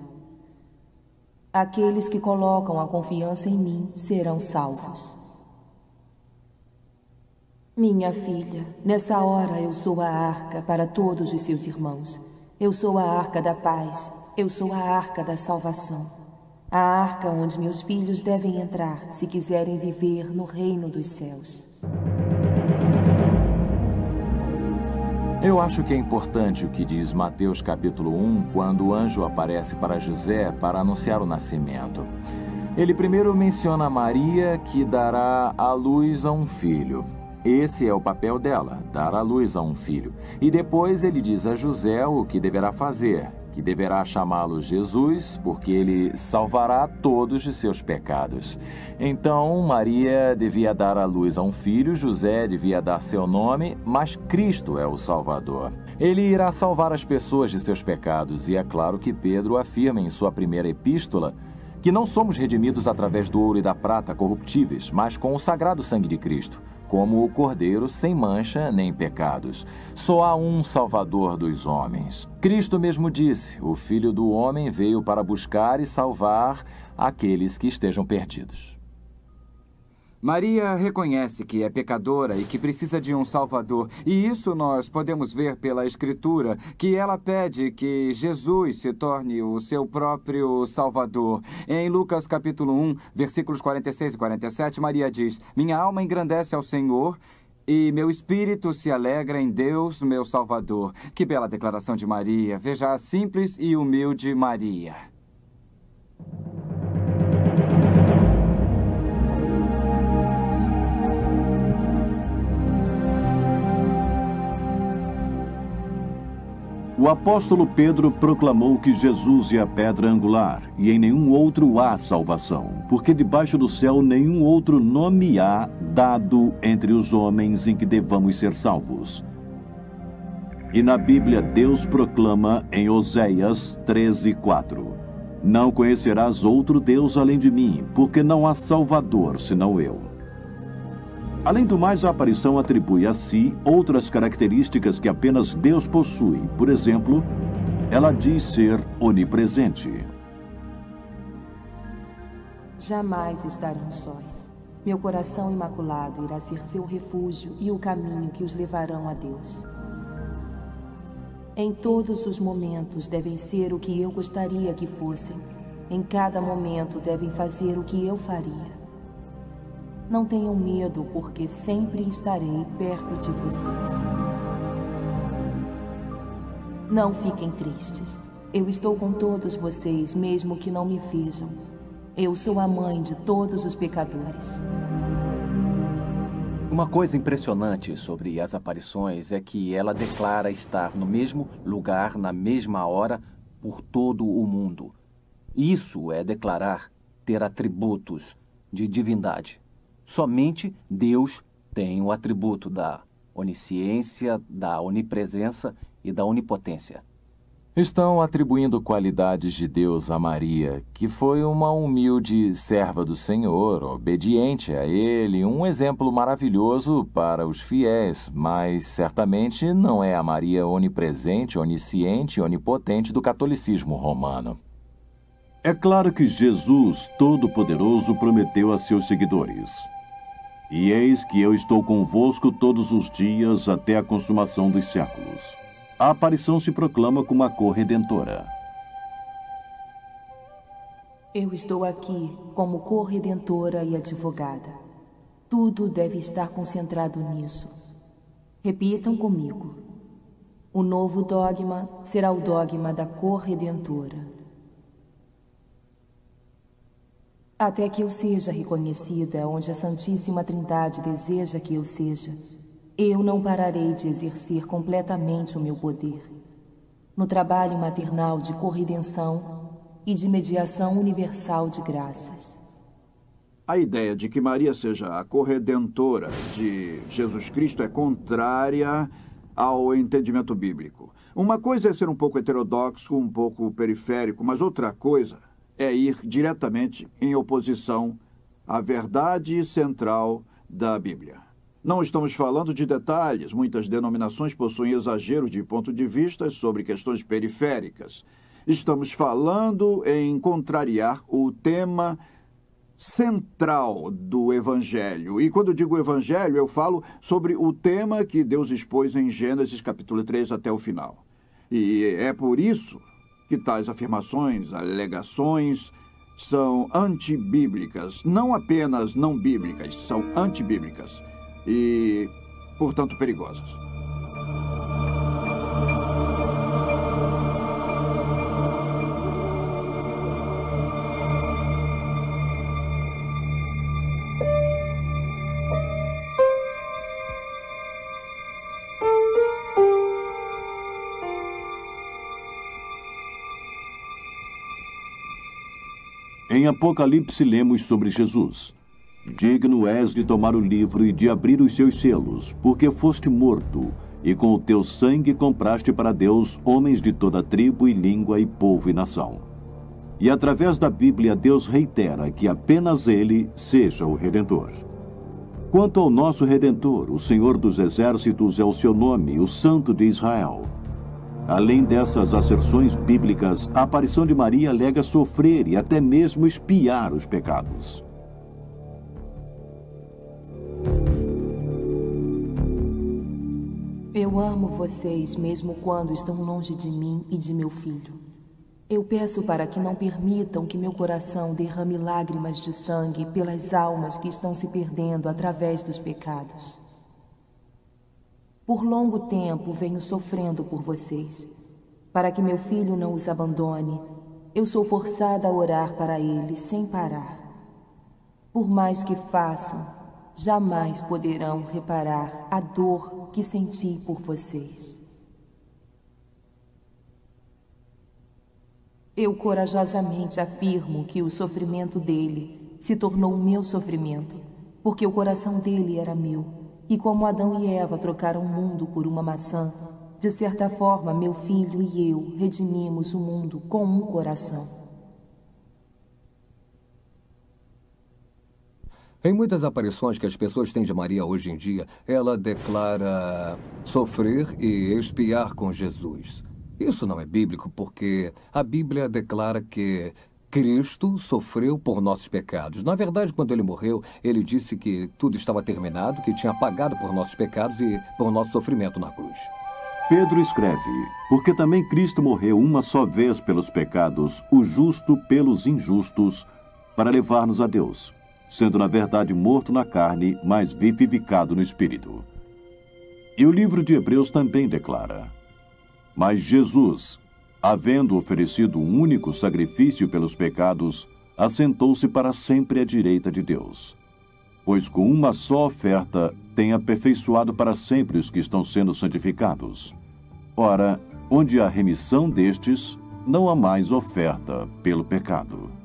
T: Aqueles que colocam a confiança em mim serão salvos. Minha filha, nessa hora eu sou a arca para todos os seus irmãos. Eu sou a arca da paz, eu sou a arca da salvação. A arca onde meus filhos devem entrar se quiserem viver no reino dos céus.
B: Eu acho que é importante o que diz Mateus capítulo 1, quando o anjo aparece para José para anunciar o nascimento. Ele primeiro menciona Maria, que dará à luz a um filho. Esse é o papel dela, dar à luz a um filho. E depois ele diz a José o que deverá fazer, que deverá chamá-lo Jesus, porque ele salvará todos de seus pecados. Então, Maria devia dar à luz a um filho, José devia dar seu nome, mas Cristo é o Salvador. Ele irá salvar as pessoas de seus pecados, e é claro que Pedro afirma em sua primeira epístola que não somos redimidos através do ouro e da prata corruptíveis, mas com o sagrado sangue de Cristo, como o Cordeiro sem mancha nem pecados. Só há um Salvador dos homens. Cristo mesmo disse: o Filho do Homem veio para buscar e salvar aqueles que estejam perdidos.
I: Maria reconhece que é pecadora e que precisa de um Salvador. E isso nós podemos ver pela Escritura, que ela pede que Jesus se torne o seu próprio Salvador. Em Lucas capítulo 1, versículos 46 e 47, Maria diz: minha alma engrandece ao Senhor e meu espírito se alegra em Deus, meu Salvador. Que bela declaração de Maria. Veja a simples e humilde Maria.
C: O apóstolo Pedro proclamou que Jesus é a pedra angular e em nenhum outro há salvação, porque debaixo do céu nenhum outro nome há dado entre os homens em que devamos ser salvos. E na Bíblia Deus proclama em Oséias 13:4: não conhecerás outro Deus além de mim, porque não há Salvador senão eu. Além do mais, a aparição atribui a si outras características que apenas Deus possui. Por exemplo, ela diz ser onipresente.
T: Jamais estarão sós. Meu coração imaculado irá ser seu refúgio e o caminho que os levarão a Deus. Em todos os momentos devem ser o que eu gostaria que fossem. Em cada momento devem fazer o que eu faria. Não tenham medo, porque sempre estarei perto de vocês. Não fiquem tristes. Eu estou com todos vocês, mesmo que não me vejam. Eu sou a mãe de todos os pecadores.
Q: Uma coisa impressionante sobre as aparições é que ela declara estar no mesmo lugar, na mesma hora, por todo o mundo. Isso é declarar ter atributos de divindade. Somente Deus tem o atributo da onisciência, da onipresença e da onipotência.
B: Estão atribuindo qualidades de Deus a Maria, que foi uma humilde serva do Senhor, obediente a Ele, um exemplo maravilhoso para os fiéis, mas certamente não é a Maria onipresente, onisciente e onipotente do catolicismo romano.
C: É claro que Jesus Todo-Poderoso prometeu a seus seguidores: "E eis que eu estou convosco todos os dias até a consumação dos séculos." A aparição se proclama como a corredentora.
T: Eu estou aqui como corredentora e advogada. Tudo deve estar concentrado nisso. Repitam comigo. O novo dogma será o dogma da corredentora. Até que eu seja reconhecida onde a Santíssima Trindade deseja que eu seja, eu não pararei de exercer completamente o meu poder. No trabalho maternal de corredenção e de mediação universal de graças.
R: A ideia de que Maria seja a corredentora de Jesus Cristo é contrária ao entendimento bíblico. Uma coisa é ser um pouco heterodoxo, um pouco periférico, mas outra coisa é ir diretamente em oposição à verdade central da Bíblia. Não estamos falando de detalhes. Muitas denominações possuem exagero de ponto de vista sobre questões periféricas. Estamos falando em contrariar o tema central do Evangelho. E quando digo Evangelho, eu falo sobre o tema que Deus expôs em Gênesis capítulo 3 até o final. E é por isso que tais afirmações, alegações, são antibíblicas. Não apenas não bíblicas, são antibíblicas e, portanto, perigosas.
C: Em Apocalipse lemos sobre Jesus: "Digno és de tomar o livro e de abrir os seus selos, porque foste morto, e com o teu sangue compraste para Deus homens de toda tribo e língua e povo e nação." E através da Bíblia, Deus reitera que apenas Ele seja o Redentor. Quanto ao nosso Redentor, o Senhor dos Exércitos é o seu nome, o Santo de Israel. Além dessas asserções bíblicas, a aparição de Maria alega sofrer e até mesmo expiar os pecados.
T: Eu amo vocês mesmo quando estão longe de mim e de meu filho. Eu peço para que não permitam que meu coração derrame lágrimas de sangue pelas almas que estão se perdendo através dos pecados. Por longo tempo venho sofrendo por vocês. Para que meu filho não os abandone, eu sou forçada a orar para ele sem parar. Por mais que façam, jamais poderão reparar a dor que senti por vocês. Eu corajosamente afirmo que o sofrimento dele se tornou o meu sofrimento, porque o coração dele era meu. E como Adão e Eva trocaram o mundo por uma maçã, de certa forma, meu filho e eu redimimos o mundo com um coração.
S: Em muitas aparições que as pessoas têm de Maria hoje em dia, ela declara sofrer e expiar com Jesus. Isso não é bíblico porque a Bíblia declara que Cristo sofreu por nossos pecados. Na verdade, quando ele morreu, ele disse que tudo estava terminado, que tinha pagado por nossos pecados e por nosso sofrimento na cruz.
C: Pedro escreve: "Porque também Cristo morreu uma só vez pelos pecados, o justo pelos injustos, para levar-nos a Deus, sendo na verdade morto na carne, mas vivificado no Espírito." E o livro de Hebreus também declara: "Mas Jesus, havendo oferecido um único sacrifício pelos pecados, assentou-se para sempre à direita de Deus. Pois com uma só oferta tem aperfeiçoado para sempre os que estão sendo santificados. Ora, onde há remissão destes, não há mais oferta pelo pecado."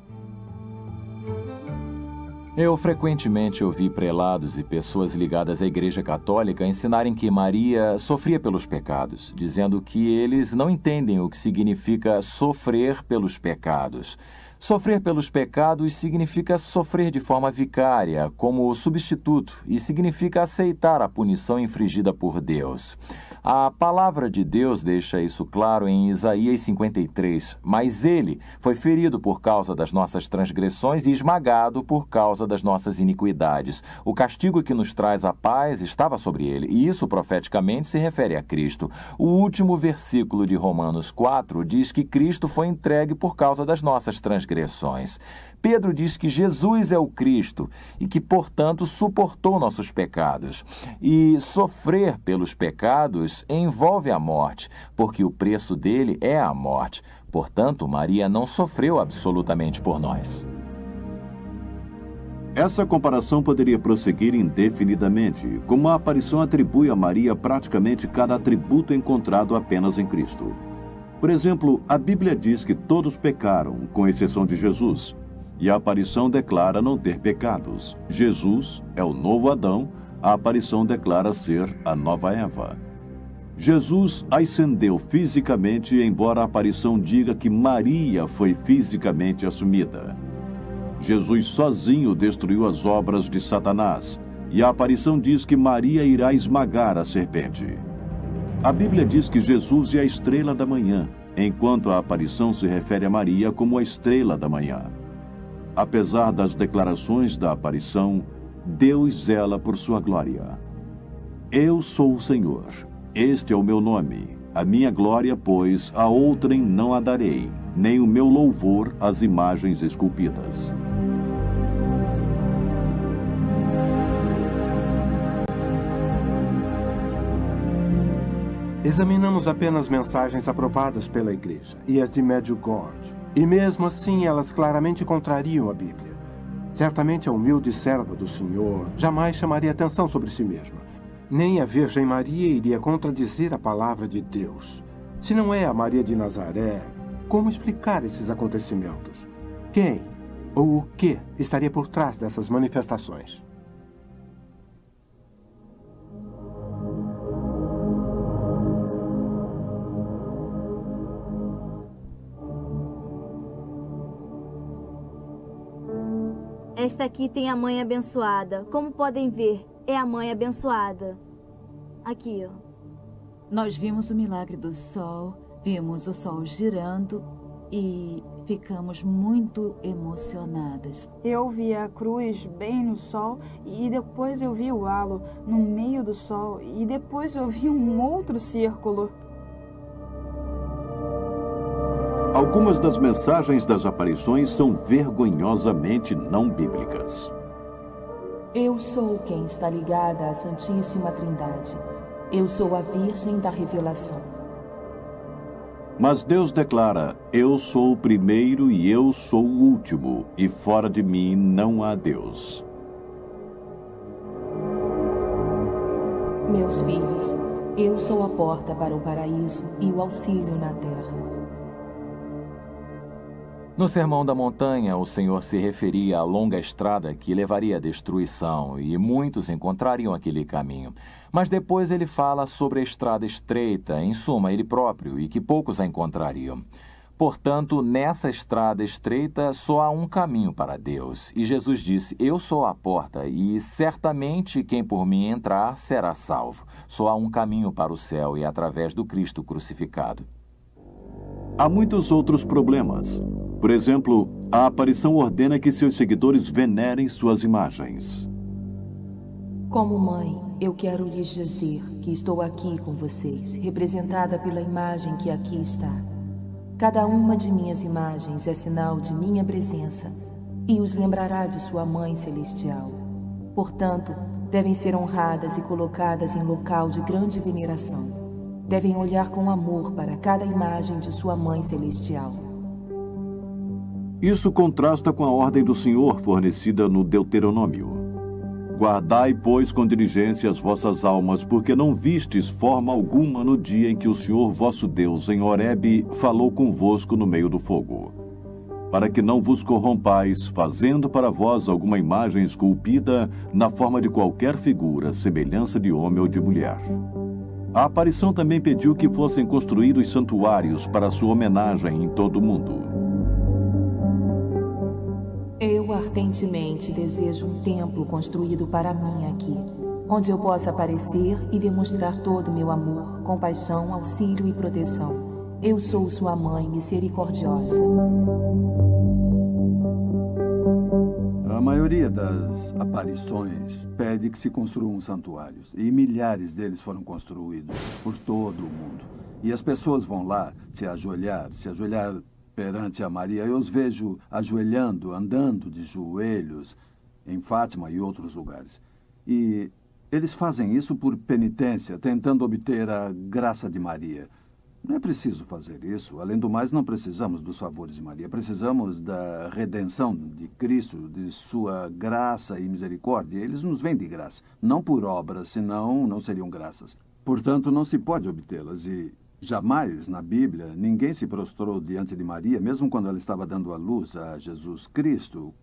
B: Eu frequentemente ouvi prelados e pessoas ligadas à Igreja Católica ensinarem que Maria sofria pelos pecados, dizendo que eles não entendem o que significa sofrer pelos pecados. Sofrer pelos pecados significa sofrer de forma vicária, como substituto, e significa aceitar a punição infligida por Deus. A palavra de Deus deixa isso claro em Isaías 53. Mas ele foi ferido por causa das nossas transgressões e esmagado por causa das nossas iniquidades. O castigo que nos traz a paz estava sobre ele, e isso profeticamente se refere a Cristo. O último versículo de Romanos 4 diz que Cristo foi entregue por causa das nossas transgressões. Pedro diz que Jesus é o Cristo e que, portanto, suportou nossos pecados. E sofrer pelos pecados envolve a morte, porque o preço dele é a morte. Portanto, Maria não sofreu absolutamente por nós.
C: Essa comparação poderia prosseguir indefinidamente, como a aparição atribui a Maria praticamente cada atributo encontrado apenas em Cristo. Por exemplo, a Bíblia diz que todos pecaram, com exceção de Jesus. E a aparição declara não ter pecados. Jesus é o novo Adão, a aparição declara ser a nova Eva. Jesus ascendeu fisicamente, embora a aparição diga que Maria foi fisicamente assumida. Jesus sozinho destruiu as obras de Satanás, e a aparição diz que Maria irá esmagar a serpente. A Bíblia diz que Jesus é a estrela da manhã, enquanto a aparição se refere a Maria como a estrela da manhã. Apesar das declarações da aparição, Deus zela por sua glória. Eu sou o Senhor, este é o meu nome. A minha glória, pois, a outrem não a darei, nem o meu louvor às imagens esculpidas.
D: Examinamos apenas mensagens aprovadas pela Igreja e as de Medjugorje. E mesmo assim, elas claramente contrariam a Bíblia. Certamente a humilde serva do Senhor jamais chamaria atenção sobre si mesma. Nem a Virgem Maria iria contradizer a palavra de Deus. Se não é a Maria de Nazaré, como explicar esses acontecimentos? Quem ou o que estaria por trás dessas manifestações?
U: Esta aqui tem a mãe abençoada. Como podem ver, é a mãe abençoada. Aqui, ó.
F: Nós vimos o milagre do sol, vimos o sol girando e ficamos muito emocionadas.
E: Eu vi a cruz bem no sol e depois eu vi o halo no meio do sol e depois eu vi um outro círculo.
C: Algumas das mensagens das aparições são vergonhosamente não bíblicas.
T: Eu sou quem está ligada à Santíssima Trindade. Eu sou a Virgem da Revelação.
C: Mas Deus declara, eu sou o primeiro e eu sou o último, e fora de mim não há Deus.
T: Meus filhos, eu sou a porta para o paraíso e o auxílio na terra.
B: No Sermão da Montanha, o Senhor se referia à longa estrada que levaria à destruição, e muitos encontrariam aquele caminho. Mas depois ele fala sobre a estrada estreita, em suma, ele próprio, e que poucos a encontrariam. Portanto, nessa estrada estreita só há um caminho para Deus. E Jesus disse, eu sou a porta, e certamente quem por mim entrar será salvo. Só há um caminho para o céu, e através do Cristo crucificado.
C: Há muitos outros problemas. Por exemplo, a aparição ordena que seus seguidores venerem suas imagens.
T: Como mãe, eu quero lhes dizer que estou aqui com vocês, representada pela imagem que aqui está. Cada uma de minhas imagens é sinal de minha presença e os lembrará de sua Mãe Celestial. Portanto, devem ser honradas e colocadas em local de grande veneração. Devem olhar com amor para cada imagem de sua Mãe Celestial.
C: Isso contrasta com a ordem do Senhor fornecida no Deuteronômio. Guardai, pois, com diligência as vossas almas, porque não vistes forma alguma no dia em que o Senhor vosso Deus, em Horebe, falou convosco no meio do fogo. Para que não vos corrompais, fazendo para vós alguma imagem esculpida na forma de qualquer figura, semelhança de homem ou de mulher. A aparição também pediu que fossem construídos santuários para sua homenagem em todo o mundo.
T: Eu ardentemente desejo um templo construído para mim aqui. onde eu possa aparecer e demonstrar todo o meu amor, compaixão, auxílio e proteção. Eu sou sua mãe misericordiosa.
L: A maioria das aparições pede que se construam santuários, e milhares deles foram construídos por todo o mundo. E as pessoas vão lá se ajoelhar perante a Maria. Eu os vejo ajoelhando, andando de joelhos em Fátima e outros lugares. E eles fazem isso por penitência, tentando obter a graça de Maria. Não é preciso fazer isso. Além do mais, não precisamos dos favores de Maria. Precisamos da redenção de Cristo, de sua graça e misericórdia. Eles nos vêm de graça, não por obras, senão não seriam graças. Portanto, não se pode obtê-las. E jamais, na Bíblia, ninguém se prostrou diante de Maria, mesmo quando ela estava dando à luz a Jesus Cristo.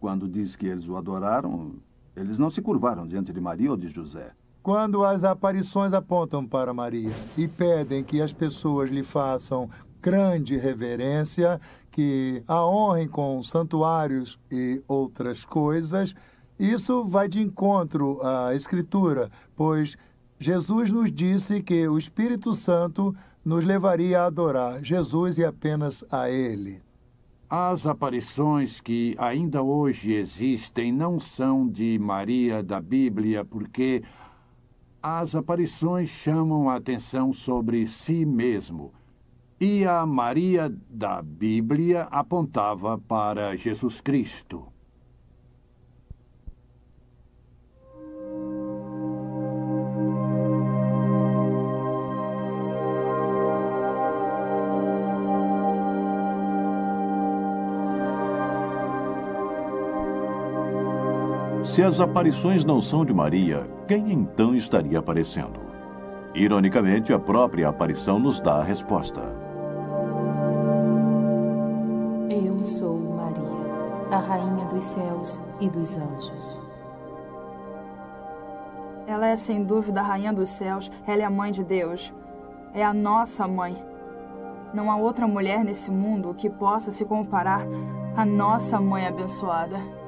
L: Quando diz que eles o adoraram, eles não se curvaram diante de Maria ou de José.
P: Quando as aparições apontam para Maria e pedem que as pessoas lhe façam grande reverência, que a honrem com santuários e outras coisas, isso vai de encontro à Escritura, pois Jesus nos disse que o Espírito Santo nos levaria a adorar Jesus e apenas a Ele.
M: As aparições que ainda hoje existem não são de Maria da Bíblia, porque as aparições chamam a atenção sobre si mesmo. E a Maria da Bíblia apontava para Jesus Cristo.
C: Se as aparições não são de Maria, quem então estaria aparecendo? Ironicamente, a própria aparição nos dá a resposta.
T: Eu sou Maria, a rainha dos céus e dos anjos.
E: Ela é sem dúvida a rainha dos céus, ela é a mãe de Deus. É a nossa mãe. Não há outra mulher nesse mundo que possa se comparar à nossa mãe abençoada.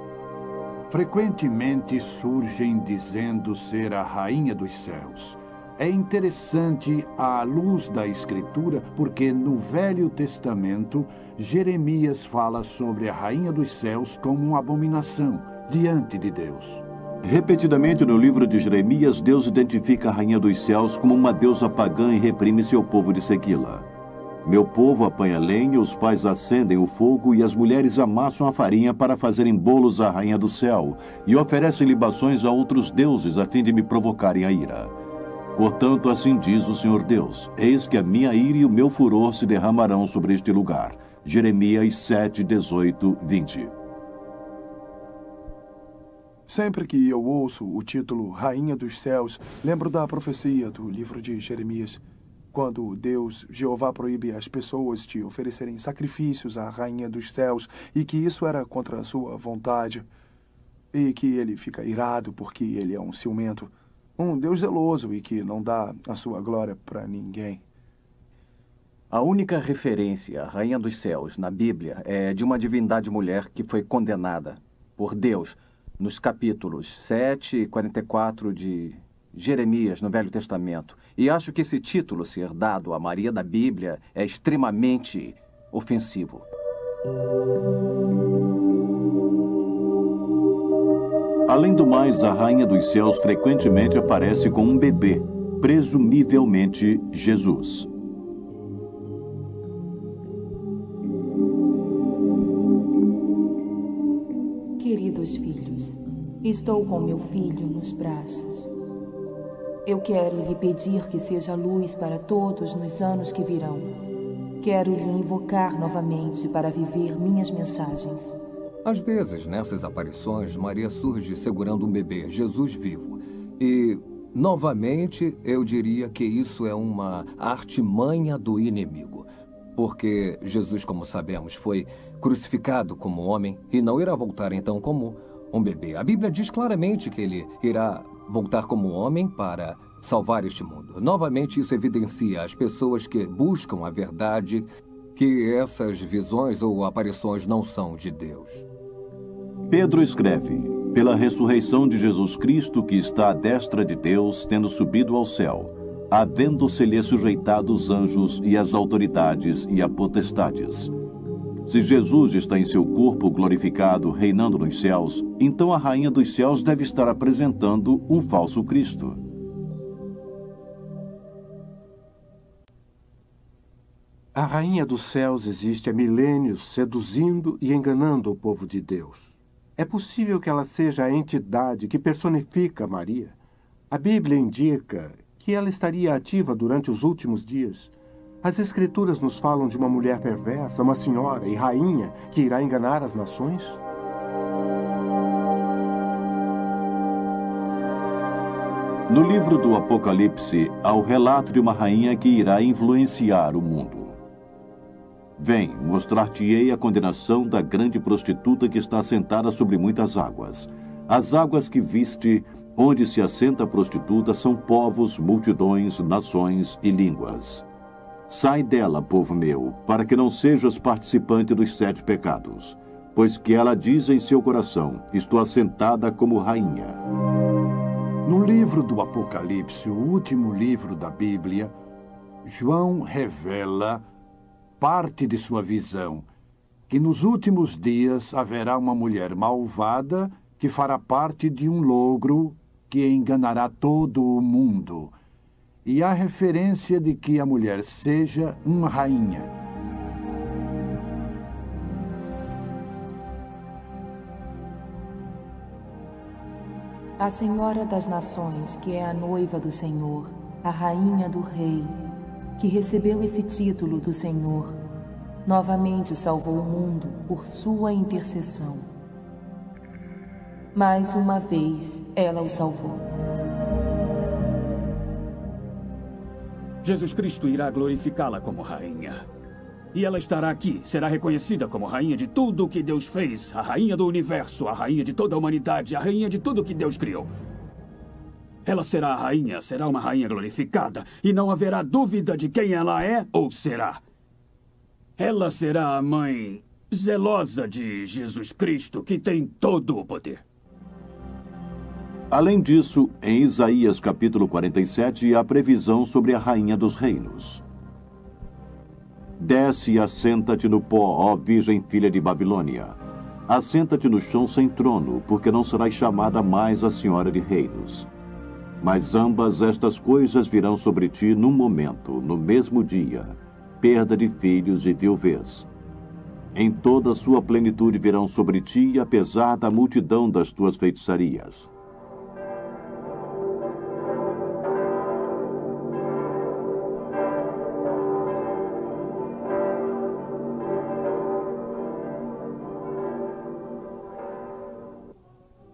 M: Frequentemente surgem dizendo ser a rainha dos céus. É interessante à luz da Escritura, porque no Velho Testamento, Jeremias fala sobre a rainha dos céus como uma abominação diante de Deus.
C: Repetidamente no livro de Jeremias, Deus identifica a rainha dos céus como uma deusa pagã e reprime seu povo de segui-la. Meu povo apanha lenha, os pais acendem o fogo e as mulheres amassam a farinha para fazerem bolos à rainha do céu e oferecem libações a outros deuses a fim de me provocarem a ira. Portanto, assim diz o Senhor Deus, eis que a minha ira e o meu furor se derramarão sobre este lugar. Jeremias 7, 18, 20.
N: Sempre que eu ouço o título Rainha dos Céus, lembro da profecia do livro de Jeremias, quando Deus, Jeová, proíbe as pessoas de oferecerem sacrifícios à Rainha dos Céus e que isso era contra a sua vontade. E que ele fica irado porque ele é um ciumento, um Deus zeloso e que não dá a sua glória para ninguém.
Q: A única referência à Rainha dos Céus na Bíblia é de uma divindade mulher que foi condenada por Deus nos capítulos 7 e 44 de Jeremias, no Velho Testamento. E acho que esse título ser dado a Maria da Bíblia é extremamente ofensivo.
C: Além do mais, a Rainha dos Céus frequentemente aparece com um bebê, presumivelmente Jesus.
T: Queridos filhos, estou com meu filho nos braços. Eu quero lhe pedir que seja luz para todos nos anos que virão. Quero lhe invocar novamente para viver minhas mensagens.
S: Às vezes, nessas aparições, Maria surge segurando um bebê, Jesus vivo. E, novamente, eu diria que isso é uma artimanha do inimigo. Porque Jesus, como sabemos, foi crucificado como homem e não irá voltar então como um bebê. A Bíblia diz claramente que ele irá voltar como homem para salvar este mundo. Novamente, isso evidencia as pessoas que buscam a verdade que essas visões ou aparições não são de Deus.
C: Pedro escreve, pela ressurreição de Jesus Cristo, que está à destra de Deus, tendo subido ao céu, havendo-se-lhe sujeitado os anjos e as autoridades e a potestades. Se Jesus está em seu corpo glorificado, reinando nos céus, então a rainha dos céus deve estar apresentando um falso Cristo.
D: A rainha dos céus existe há milênios, seduzindo e enganando o povo de Deus. É possível que ela seja a entidade que personifica Maria. A Bíblia indica que ela estaria ativa durante os últimos dias. As Escrituras nos falam de uma mulher perversa, uma senhora e rainha que irá enganar as nações?
C: No livro do Apocalipse, há o relato de uma rainha que irá influenciar o mundo. Vem, mostrar-te-ei a condenação da grande prostituta que está assentada sobre muitas águas. As águas que viste, onde se assenta a prostituta, são povos, multidões, nações e línguas. Sai dela, povo meu, para que não sejas participante dos 7 pecados, pois que ela diz em seu coração, estou assentada como rainha.
M: No livro do Apocalipse, o último livro da Bíblia, João revela parte de sua visão, que nos últimos dias haverá uma mulher malvada que fará parte de um logro que enganará todo o mundo. E há referência de que a mulher seja uma rainha.
T: A Senhora das Nações, que é a noiva do Senhor, a rainha do Rei, que recebeu esse título do Senhor, novamente salvou o mundo por sua intercessão. Mais uma vez, ela o salvou.
O: Jesus Cristo irá glorificá-la como rainha. E ela estará aqui, será reconhecida como rainha de tudo o que Deus fez, a rainha do universo, a rainha de toda a humanidade, a rainha de tudo o que Deus criou. Ela será a rainha, será uma rainha glorificada, e não haverá dúvida de quem ela é ou será. Ela será a mãe zelosa de Jesus Cristo, que tem todo o poder.
C: Além disso, em Isaías capítulo 47, há previsão sobre a rainha dos reinos. Desce e assenta-te no pó, ó virgem filha de Babilônia. Assenta-te no chão sem trono, porque não serás chamada mais a senhora de reinos. Mas ambas estas coisas virão sobre ti num momento, no mesmo dia, perda de filhos e viuvez. Em toda a sua plenitude virão sobre ti, apesar da multidão das tuas feitiçarias.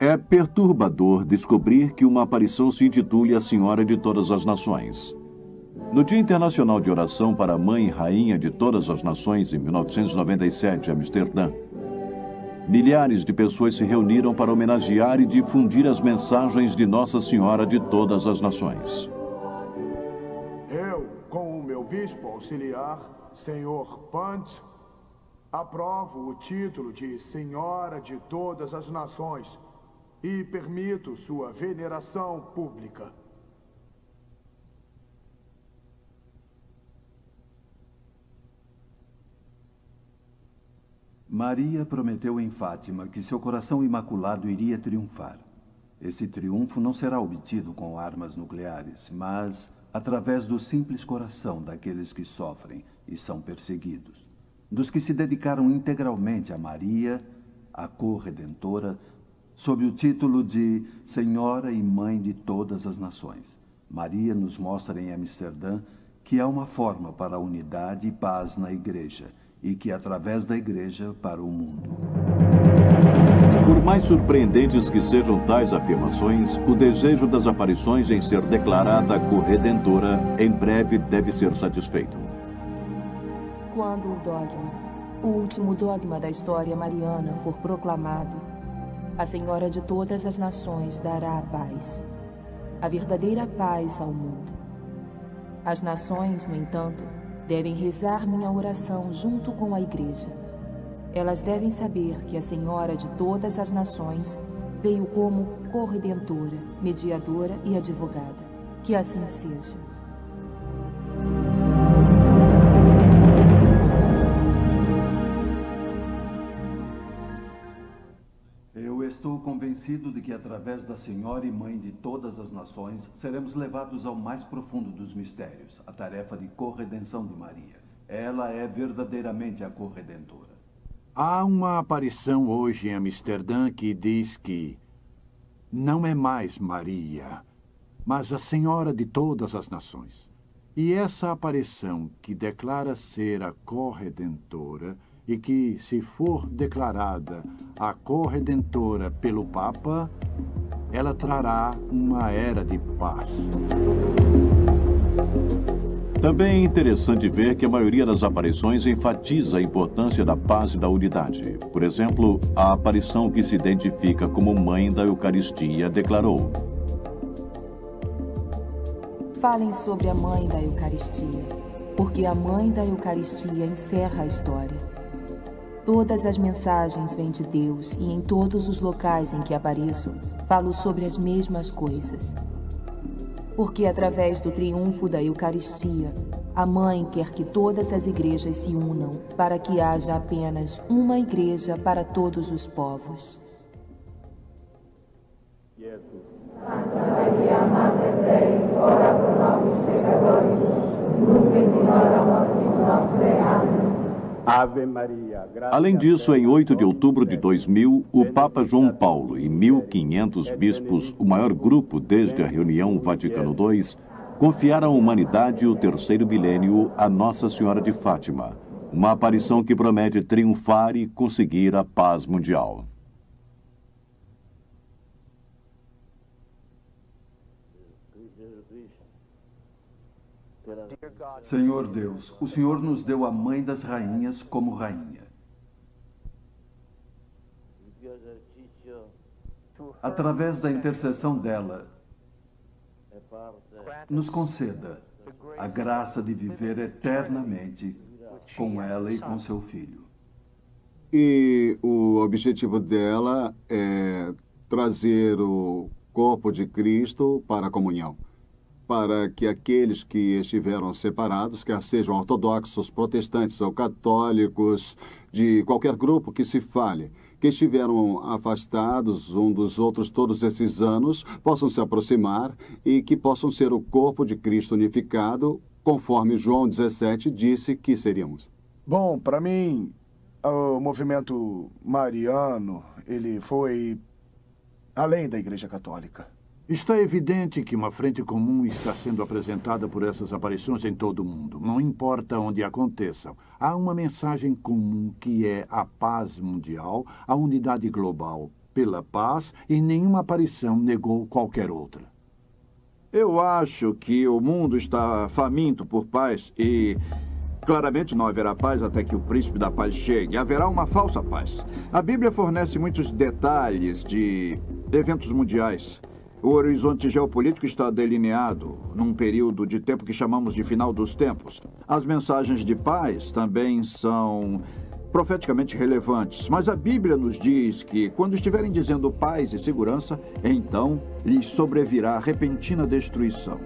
C: É perturbador descobrir que uma aparição se intitule a Senhora de Todas as Nações. No Dia Internacional de Oração para a Mãe e Rainha de Todas as Nações, em 1997, em Amsterdã, milhares de pessoas se reuniram para homenagear e difundir as mensagens de Nossa Senhora de Todas as Nações.
H: Eu, com o meu bispo auxiliar, Senhor Pant, aprovo o título de Senhora de Todas as Nações e permito sua veneração pública.
L: Maria prometeu em Fátima que seu coração imaculado iria triunfar. Esse triunfo não será obtido com armas nucleares, mas através do simples coração daqueles que sofrem e são perseguidos, dos que se dedicaram integralmente a Maria, a corredentora, sob o título de Senhora e Mãe de Todas as Nações. Maria nos mostra em Amsterdã que há uma forma para a unidade e paz na Igreja, e que através da Igreja para o mundo.
C: Por mais surpreendentes que sejam tais afirmações, o desejo das aparições em ser declarada corredentora em breve deve ser satisfeito.
T: Quando o dogma, o último dogma da história mariana, for proclamado, a Senhora de Todas as Nações dará a paz, a verdadeira paz ao mundo. As nações, no entanto, devem rezar minha oração junto com a Igreja. Elas devem saber que a Senhora de todas as nações veio como corredentora, mediadora e advogada. Que assim seja.
L: Eu estou convencido de que, através da Senhora e Mãe de todas as nações, seremos levados ao mais profundo dos mistérios, a tarefa de corredenção de Maria. Ela é verdadeiramente a corredentora.
M: Há uma aparição hoje em Amsterdã que diz que não é mais Maria, mas a Senhora de todas as nações. E essa aparição que declara ser a corredentora e que, se for declarada a corredentora pelo Papa, ela trará uma era de paz.
C: Também é interessante ver que a maioria das aparições enfatiza a importância da paz e da unidade. Por exemplo, a aparição que se identifica como Mãe da Eucaristia declarou:
T: Falem sobre a Mãe da Eucaristia, porque a Mãe da Eucaristia encerra a história. Todas as mensagens vêm de Deus e em todos os locais em que apareço, falo sobre as mesmas coisas. Porque através do triunfo da Eucaristia, a Mãe quer que todas as igrejas se unam para que haja apenas uma igreja para todos os povos.
G: Santa Maria, Mater Dei, ora pro nobis pecadores, nunc et in hora mortis nostre. Amém. Ave Maria.
C: Além disso, em 8 de outubro de 2000, o Papa João Paulo e 1.500 bispos, o maior grupo desde a reunião Vaticano II, confiaram à humanidade o terceiro milênio a Nossa Senhora de Fátima, uma aparição que promete triunfar e conseguir a paz mundial.
L: Senhor Deus, o Senhor nos deu a Mãe das Rainhas como rainha. Através da intercessão dela, nos conceda a graça de viver eternamente com ela e com seu Filho.
A: E o objetivo dela é trazer o corpo de Cristo para a comunhão, para que aqueles que estiveram separados, quer sejam ortodoxos, protestantes ou católicos, de qualquer grupo que se fale, que estiveram afastados um dos outros todos esses anos, possam se aproximar e que possam ser o corpo de Cristo unificado, conforme João 17 disse que seríamos.
N: Bom, para mim, o movimento mariano, ele foi além da Igreja Católica.
M: Está evidente que uma frente comum está sendo apresentada por essas aparições em todo o mundo. Não importa onde aconteçam. Há uma mensagem comum que é a paz mundial, a unidade global pela paz, e nenhuma aparição negou qualquer outra.
R: Eu acho que o mundo está faminto por paz e claramente não haverá paz até que o príncipe da paz chegue. Haverá uma falsa paz. A Bíblia fornece muitos detalhes de eventos mundiais. O horizonte geopolítico está delineado num período de tempo que chamamos de final dos tempos. As mensagens de paz também são profeticamente relevantes, mas a Bíblia nos diz que, quando estiverem dizendo paz e segurança, então lhes sobrevirá repentina destruição.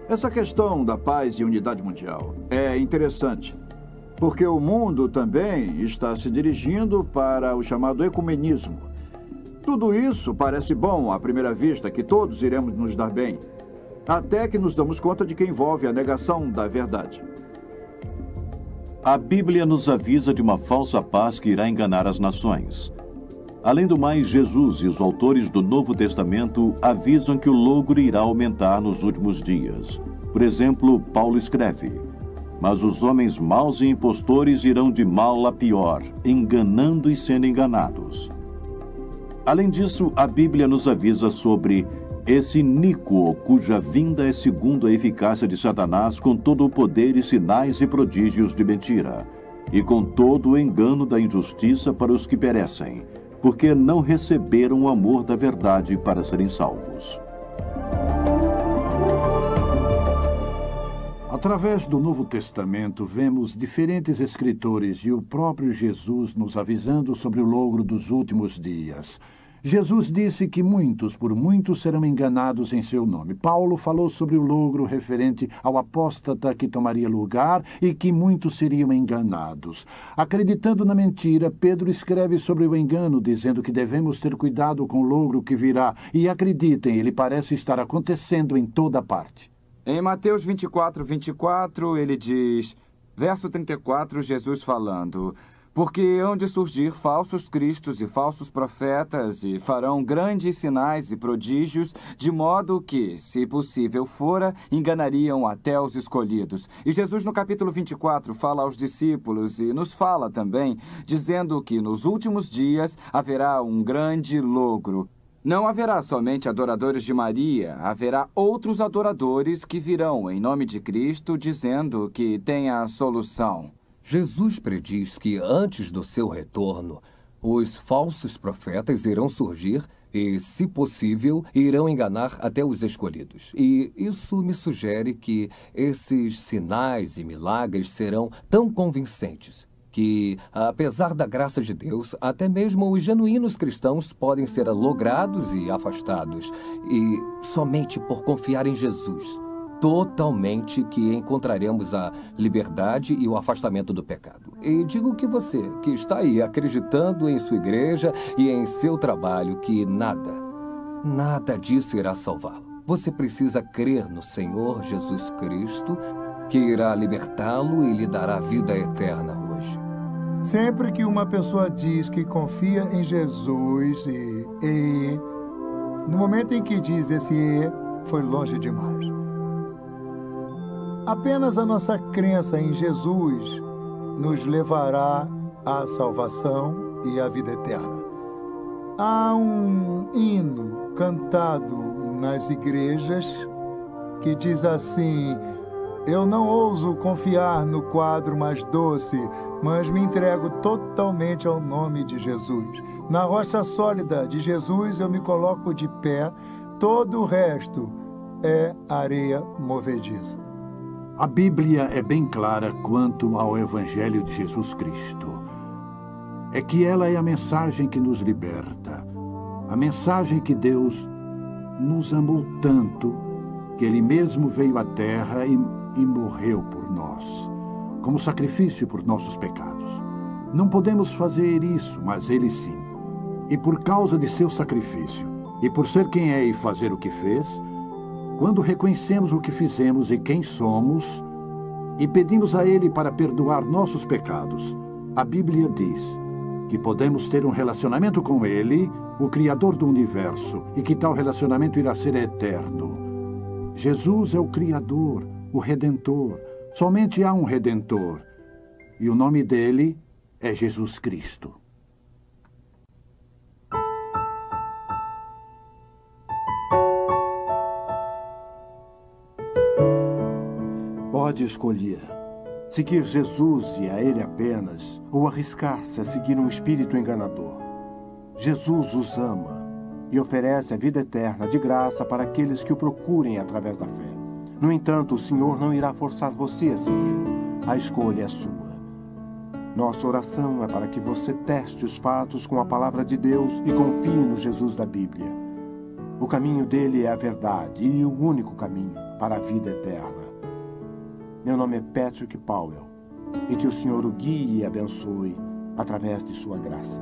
R: Essa questão da paz e unidade mundial é interessante, porque o mundo também está se dirigindo para o chamado ecumenismo. Tudo isso parece bom à primeira vista, que todos iremos nos dar bem, até que nos damos conta de que envolve a negação da verdade.
C: A Bíblia nos avisa de uma falsa paz que irá enganar as nações. Além do mais, Jesus e os autores do Novo Testamento avisam que o logro irá aumentar nos últimos dias. Por exemplo, Paulo escreve: mas os homens maus e impostores irão de mal a pior, enganando e sendo enganados. Além disso, a Bíblia nos avisa sobre esse iníquo, cuja vinda é segundo a eficácia de Satanás, com todo o poder e sinais e prodígios de mentira, e com todo o engano da injustiça para os que perecem, porque não receberam o amor da verdade para serem salvos.
M: Através do Novo Testamento, vemos diferentes escritores e o próprio Jesus nos avisando sobre o logro dos últimos dias. Jesus disse que muitos por muitos serão enganados em seu nome. Paulo falou sobre o logro referente ao apóstata que tomaria lugar e que muitos seriam enganados. Acreditando na mentira, Pedro escreve sobre o engano, dizendo que devemos ter cuidado com o logro que virá. E acreditem, ele parece estar acontecendo em toda parte.
I: Em Mateus 24, ele diz, verso 34, Jesus falando... Porque hão de surgir falsos cristos e falsos profetas, e farão grandes sinais e prodígios, de modo que, se possível fora, enganariam até os escolhidos. E Jesus, no capítulo 24, fala aos discípulos e nos fala também, dizendo que nos últimos dias haverá um grande logro. Não haverá somente adoradores de Maria, haverá outros adoradores que virão em nome de Cristo, dizendo que tem a solução.
S: Jesus prediz que antes do seu retorno, os falsos profetas irão surgir e, se possível, irão enganar até os escolhidos. E isso me sugere que esses sinais e milagres serão tão convincentes que, apesar da graça de Deus, até mesmo os genuínos cristãos podem ser logrados e afastados, e somente por confiar em Jesus. Totalmente que encontraremos a liberdade e o afastamento do pecado. E digo que você, que está aí acreditando em sua igreja e em seu trabalho, que nada disso irá salvá-lo. Você precisa crer no Senhor Jesus Cristo, que irá libertá-lo e lhe dará vida eterna hoje.
P: Sempre que uma pessoa diz que confia em Jesus no momento em que diz esse foi longe demais. Apenas a nossa crença em Jesus nos levará à salvação e à vida eterna. Há um hino cantado nas igrejas que diz assim: eu não ouso confiar no quadro mais doce, mas me entrego totalmente ao nome de Jesus. Na rocha sólida de Jesus eu me coloco de pé, todo o resto é areia movediça.
M: A Bíblia é bem clara quanto ao Evangelho de Jesus Cristo. É que ela é a mensagem que nos liberta. A mensagem que Deus nos amou tanto que Ele mesmo veio à Terra e morreu por nós, como sacrifício por nossos pecados. Não podemos fazer isso, mas Ele sim. E por causa de seu sacrifício, e por ser quem é e fazer o que fez, quando reconhecemos o que fizemos e quem somos, e pedimos a Ele para perdoar nossos pecados, a Bíblia diz que podemos ter um relacionamento com Ele, o Criador do Universo, e que tal relacionamento irá ser eterno. Jesus é o Criador, o Redentor. Somente há um Redentor, e o nome dele é Jesus Cristo.
D: Pode escolher seguir Jesus e a Ele apenas, ou arriscar-se a seguir um espírito enganador. Jesus os ama e oferece a vida eterna de graça para aqueles que o procurem através da fé. No entanto, o Senhor não irá forçar você a segui-lo. A escolha é sua. Nossa oração é para que você teste os fatos com a palavra de Deus e confie no Jesus da Bíblia. O caminho dele é a verdade e o único caminho para a vida eterna. Meu nome é Patrick Powell, e que o Senhor o guie e abençoe através de sua graça.